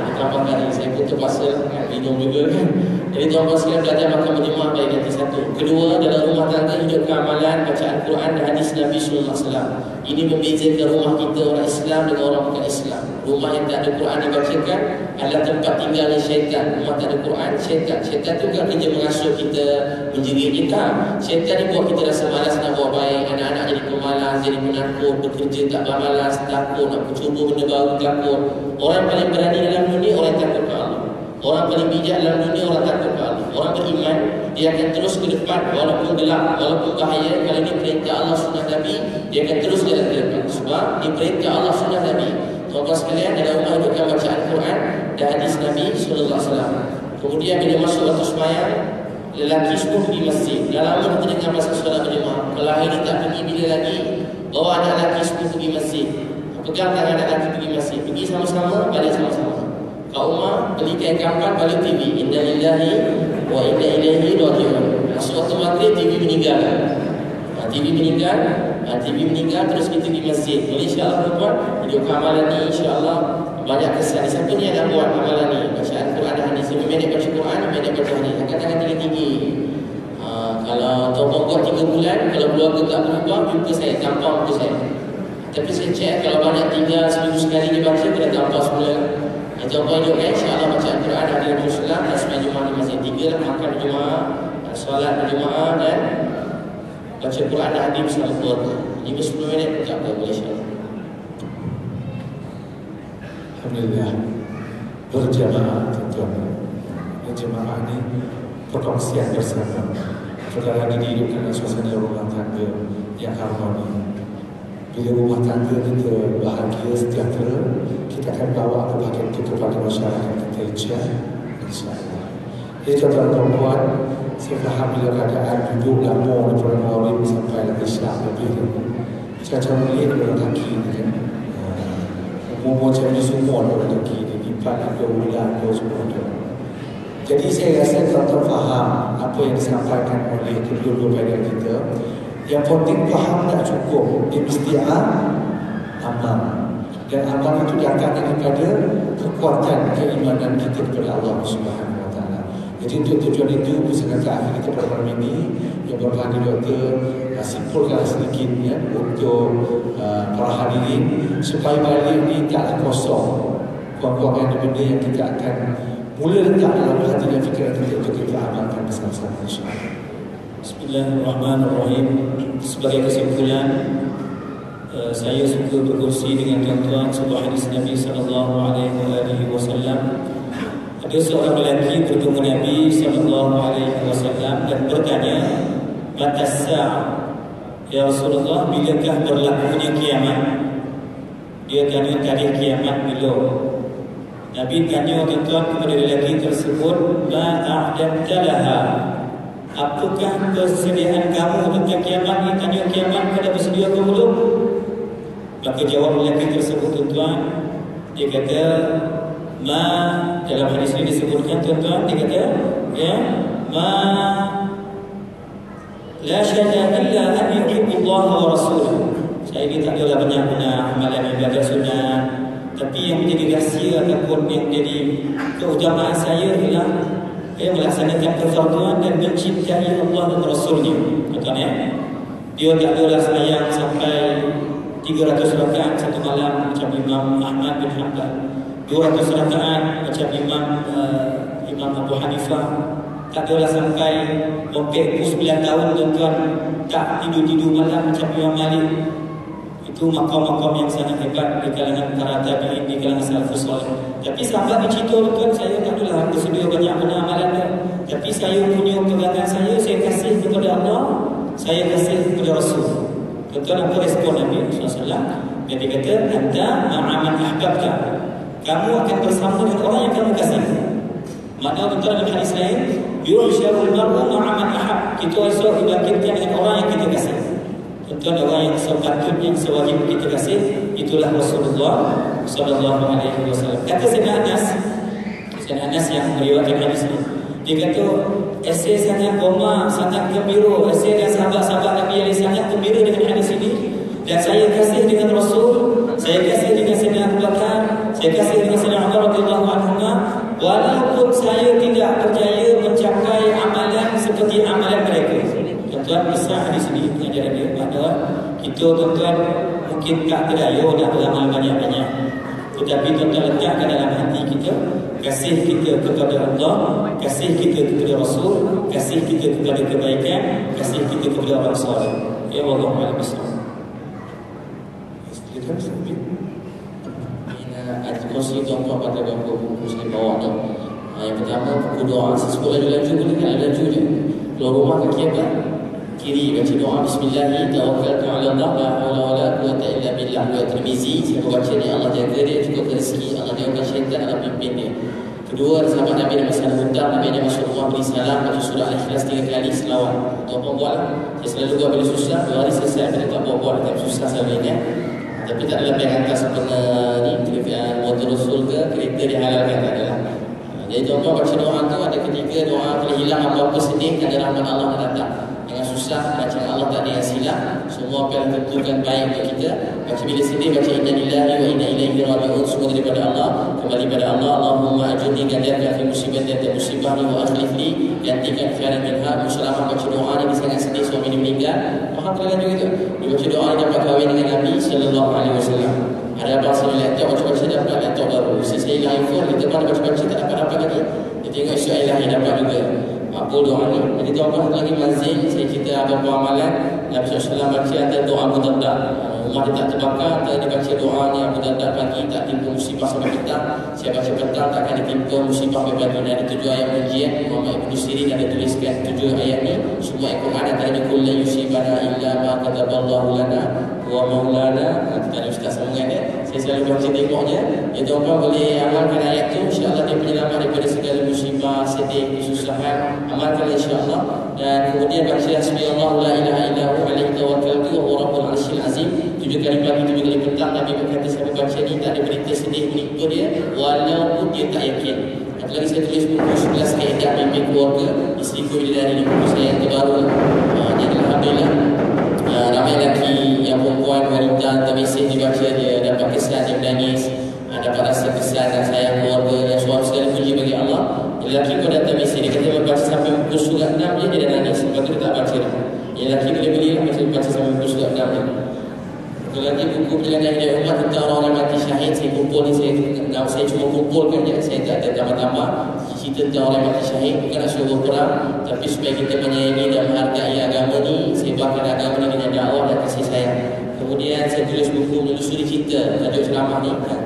Dia tambah kari. Saya pun terpaksa kan, minum juga kan. Jadi tuan-tuan sekalian belajar makan berjemaah baik nanti satu. Kedua, dalam rumah tangga hidupkan amalan bacaan Quran dan hadis Nabi Sallallahu Alaihi Wasallam. Ini membezakan rumah kita orang Islam dengan orang bukan Islam. Rumah yang tak ada Quran dibacakan adalah tempat tinggalnya syaitan. Rumah tak ada Quran, syaitan. Syaitan tu kan kerja mengasuh kita, menjerit kita. Syaitan ni buat kita rasa malas nak buat baik. Anak-anak jadi pemalas, jadi penakut, bekerja tak bermalas, takut, nak cuba benda baru, takut. Orang yang paling berani dalam dunia, orang yang takut ke Allah. Orang paling bijak dalam dunia, orang takut ke Allah. Orang beriman, dia akan terus ke depan walaupun gelap, walaupun bahaya. Kalau ini perintah Allah sunnah Nabi, dia akan terus jalan ke depan. Sebab ini perintah Allah sunnah Nabi. Tuan-tuan sekalian, dalam rumah hidupkan bacaan Quran dan hadis Nabi Sallallahu Alaihi Wasallam. Kemudian bila masuk waktu sembahyang, lelaki semua pergi masjid. Dah lama kita dengar pasal solat berjemaah. Kalau hari ni tak pergi, bila lagi bawa anak lelaki semua pergi masjid. Pegang tangan anak lelaki pergi masjid. Pergi sama-sama, balik sama-sama. Kak Umar beli kain kampan, balik TV. Inna lillahi wa inna ilaihi raji'un. Masuk waktu maghrib, TV meninggal. TV meninggal, terus kita pergi masjid. Boleh insya-Allah tuan-tuan, hidup amalan ni insya-Allah banyak kesan. Siapa ni yang nak buat amalan ni? Bacaan Quran dan hadis. Meminat baca Quran, meminat baca hadis. Angkat tangan tinggi-tinggi. Kalau tuan-tuan buat 3 bulan, kalau keluarga tak berubah, jumpa saya, tampar muka saya. Tapi saya cek kalau banyak tinggal seminggu sekali dia baca, kena tampar semula. Tuan-tuan hidup insya-Allah bacaan Quran dan hadis Rasulullah dan sembahyang Jumaat di masjid. 3 lah, makan berjemaah, solat berjemaah dan baca Quran dan hadis bersama keluarga. 5-10 minit tak apa, boleh insya-Allah. Alhamdulillah. Berjamaah tuan-tuan. Berjamaah ni perkongsian bersama. Perkara ini dihidupkan dalam suasana rumah tangga yang harmoni. Bila rumah tangga kita bahagia, sejahtera, kita akan bawa kebahagiaan itu kepada masyarakat kita, insya-Allah. Jadi tuan-tuan dan puan, saya faham bila keadaan duduk lama daripada Maghrib sampai Isya lebih macam melihat orang kaki ni kan. Umur macam ni semua orang kaki ni, lipat ada bulan ada semua tu. Jadi saya rasa tuan-tuan faham apa yang disampaikan oleh kedua-dua panel kita. Yang penting faham tak cukup, dia mesti amal. Dan amal itu datang daripada kekuatan keimanan kita kepada Allah Subhanahu Wa Taala. Jadi untuk tujuan itu persilakan akhir kita pada malam ini yang berbahagia doktor simpulkan sedikit ya untuk para hadirin supaya malam ini taklah kosong. Puan-puan yang benda yang kita akan mula letak dalam hati dan fikiran kita untuk kita amalkan bersama-sama insya-Allah. Bismillahirrahmanirrahim. Sebagai kesimpulan, saya suka berkongsi dengan tuan-tuan sebuah hadis Nabi sallallahu alaihi wasallam. Ada seorang lelaki bertemu Nabi sallallahu alaihi wasallam dan bertanya, "Matas sa'ah?" Ya Rasulullah, bilakah berlakunya kiamat? Dia tanya tarikh kiamat bila. Nabi tanya tuan-tuan kepada lelaki tersebut, "Ma a'dadta laha?" Apakah persediaan kamu tentang kiamat ni? Tanya kiamat, pada bersedia ke belum? Maka jawab lelaki tersebut tuan-tuan, dia kata, "Ma," dalam hadis ini disebutkan tuan-tuan, dia kata, ya, "Ma la syada illa an yuhibbullaha wa rasulahu." Saya ni tak adalah banyak guna amalan ibadah sunat, tapi yang menjadi rahsia ataupun yang menjadi keutamaan saya ialah melaksanakan kefarduan dan mencintai Allah dan Rasulnya. Tuan-tuan ya, dia tak adalah sembahyang sampai 300 rakaat satu malam macam Imam Ahmad bin Hanbal, 200 rakaat macam Imam Abu Hanifah. Tak adalah sampai sampai 9 tahun tuan-tuan tak tidur-tidur malam macam Imam Malik. Itu makam-makam yang sangat hebat di kalangan para tabi'in, di kalangan salafus salih. Tapi sahabat bercerita tuan, saya tak adalah bersedia banyak guna amalan dia, tapi saya punya pegangan saya kasih kepada Allah, saya kasih kepada Rasul. Tuan-tuan, apa respon Nabi SAW? Dia kata, "Anta ma'aman ahbabta." Kamu akan bersama dengan orang yang kamu kasih. Maknanya tuan-tuan dalam hadis lain, "Yu'syarul mar'u ma'aman ahab." Kita esok dibangkitkan dengan orang yang kita kasih. Tuan-tuan, orang yang sepatutnya, yang sewajib kita kasih, itulah Rasulullah sallallahu alaihi wasallam. Kata Sayyidina Anas yang meriwayatkan hadis ini, dia kata, "Saya sangat gembira, sangat gembira. Saya dan sahabat-sahabat Nabi yang sangat gembira dengan hadis ini. Dan saya kasih dengan Rasul, saya kasih dengan Sayyidina Abu Bakar, saya kasih dengan Sayyidina Umar radhiyallahu anhu, walaupun saya tidak berjaya mencapai amalan seperti amalan mereka." Tuan-tuan, besar hadis ini pengajaran dia bahawa kita tuan-tuan mungkin tak berdaya nak beramal banyak-banyak, tetapi tuan-tuan letakkan dalam hati kita kasih kita kepada Allah, kasih kita kepada Rasul, kasih kita kepada kebaikan, kasih kita kepada orang saleh. Ya Allah a'lam bissawab. Ada kursi tuan-tuan pada beberapa buku saya bawa tu. Yang pertama buku doa, sesuatu laju boleh kan, laju je. Keluar rumah kaki apa? Kiri baca doa bismillah, tawakkaltu ala Allah, la haula wala quwwata illa billah. Wa Tirmizi, siapa baca ni Allah jaga dia, cukup rezeki, Allah jauhkan syaitan, Allah pimpin dia. Kedua, sahabat Nabi dalam masalah hutang, Nabi ada masuk rumah beri salam, baca surah Al-Ikhlas 3 kali, selawat. Tuan-tuan buatlah. Saya selalu buat bila susah, 2 hari selesai, bila tak buat tak susah selalu ni. Tapi tak adalah pihak atas kena ni, motor Rasul ke, kereta dihalalkan, tak adalah. Jadi tuan-tuan baca doa tu, ada ketiga doa, kalau hilang apa-apa sedih, ada rahmat Allah yang datang. Yang susah, baca Allah tak ada yang silap, semua apa yang tentukan baik untuk kita. Baca bila sedih, baca inna lillahi wa inna ilaihi raji'un, semua daripada Allah, kembali pada Allah. Allahumma ajurni gandarkan fi musibati dan musibah wa akhlif li, gantikan khairan minha. Musyalamah baca doa ni, sangat sedih suami dia meninggal, faham terlalu juga. Dia baca doa ni dapat kahwin dengan Nabi sallallahu alaihi wasallam. Ada abang saya laptop, baca-baca dapat laptop baru. Isteri saya hilang iPhone, kita pun baca-baca tak dapat lagi. Dia tengok isu ilahi dapat juga. Apa doa ni? Jadi tuan-tuan lagi manzil, saya cerita apa-apa amalan Nabi SAW baca antara doa Abu Darda. rumah dia tak terbakar, tak dibaca doa ni Abu Darda pagi, tak timpa musibah sampai petang. Saya baca petang tak akan ditimpa musibah sampai pagi. Dan ada 7 ayat ujian. Muhammad Ibn Sirin ada tuliskan 7 ayat ni. Semua Al-Quran antara kullu yusibana illa ma kataballahu lana wa maulana. Tadi Ustaz sambungan dia. Saya selalu baca tengoknya. Ya tuan-tuan boleh amalkan ayat tu, insya-Allah dia penyelamat daripada segala musibah, sedih, kesusahan. Amalkan insya-Allah. Dan kemudian baca hasbiyallahu la ilaha illa hu alaihi tawakkaltu wa huwa rabbul arsyil azim. 7 kali pagi, 7 kali petang. Nabi berkata siapa baca ni tak ada berita sedih menimpa dia walaupun dia tak yakin. Apalagi saya tulis buku 11 kaedah mimpi keluarga isteri bidadari ni, buku saya yang terbaru. Jadi alhamdulillah ramai lelaki yang perempuan wanita hantar mesej dibaca, dia dapat kesan, dia menangis, dapat rasa kesan dan sayang keluarga yang suami segala puji bagi Allah. Lelaki pun datang mesej, dia kata baca sampai buku surat 6 je dia dah nangis, lepas tu dia tak baca dah. Yang lelaki boleh beli lah, baca sampai buku surat 6 je. Satu lagi buku perjalanan hidup umat tentang orang yang mati syahid, saya kumpul ni, saya cuma kumpulkan je, saya tak ada tambah-tambah cerita tentang orang yang mati syahid. Bukan nak suruh perang, tapi supaya kita menyayangi dan menghargai agama ni, sebarkan agama ni dengan dakwah dan kasih sayang. Kemudian saya tulis buku Menelusuri Cinta, tajuk ceramah ni kan,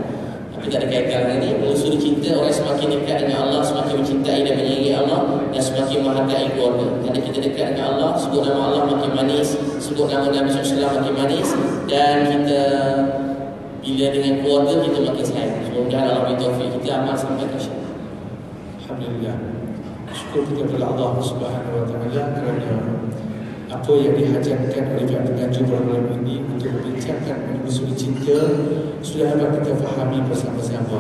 tapi tak ada kaitan dengan ni. Menelusuri cinta, orang semakin dekat dengan Allah, semakin mencintai dan menyayangi Allah, dan semakin menghargai keluarga. Kerana kita dekat dengan Allah, sebut nama Allah makin manis, sebut nama Nabi SAW makin manis, dan kita bila dengan keluarga kita makin sayang. Semoga Allah beri taufik kita amal sampai ke syurga. Alhamdulillah. Syukur kita kepada Allah Subhanahu wa taala kerana apa yang dihajatkan oleh pihak penganjur malam ini untuk membincangkan menelusuri cinta sudah dapat kita fahami bersama-sama.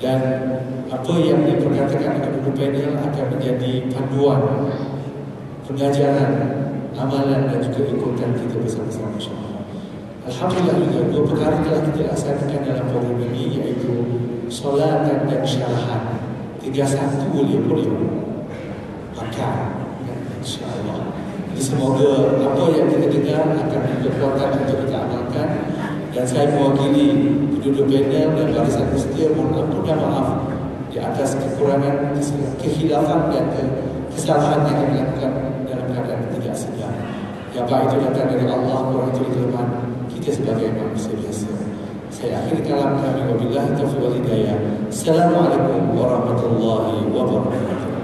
Dan apa yang diperkatakan oleh guru panel akan menjadi panduan pengajaran, amalan dan juga ikutan kita bersama-sama insya-Allah. Alhamdulillah juga 2 perkara telah kita laksanakan dalam program ini, iaitu solat dan syarahan. 31 boleh makan insya-Allah. Jadi semoga apa yang kita dengar akan berkekuatan untuk kita amalkan. Dan saya mewakili penduduk panel dan barisan setia mohon ampun dan maaf di atas kekurangan, kekhilafan dan kesalahan yang kami lakukan dalam keadaan tidak sedar. Yang baik itu datang dari Allah, kurang itu kelemahan kita sebagai manusia biasa. Saya akhiri kalam kami, wabillahi taufiq wal hidayah. Assalamualaikum warahmatullahi wabarakatuh.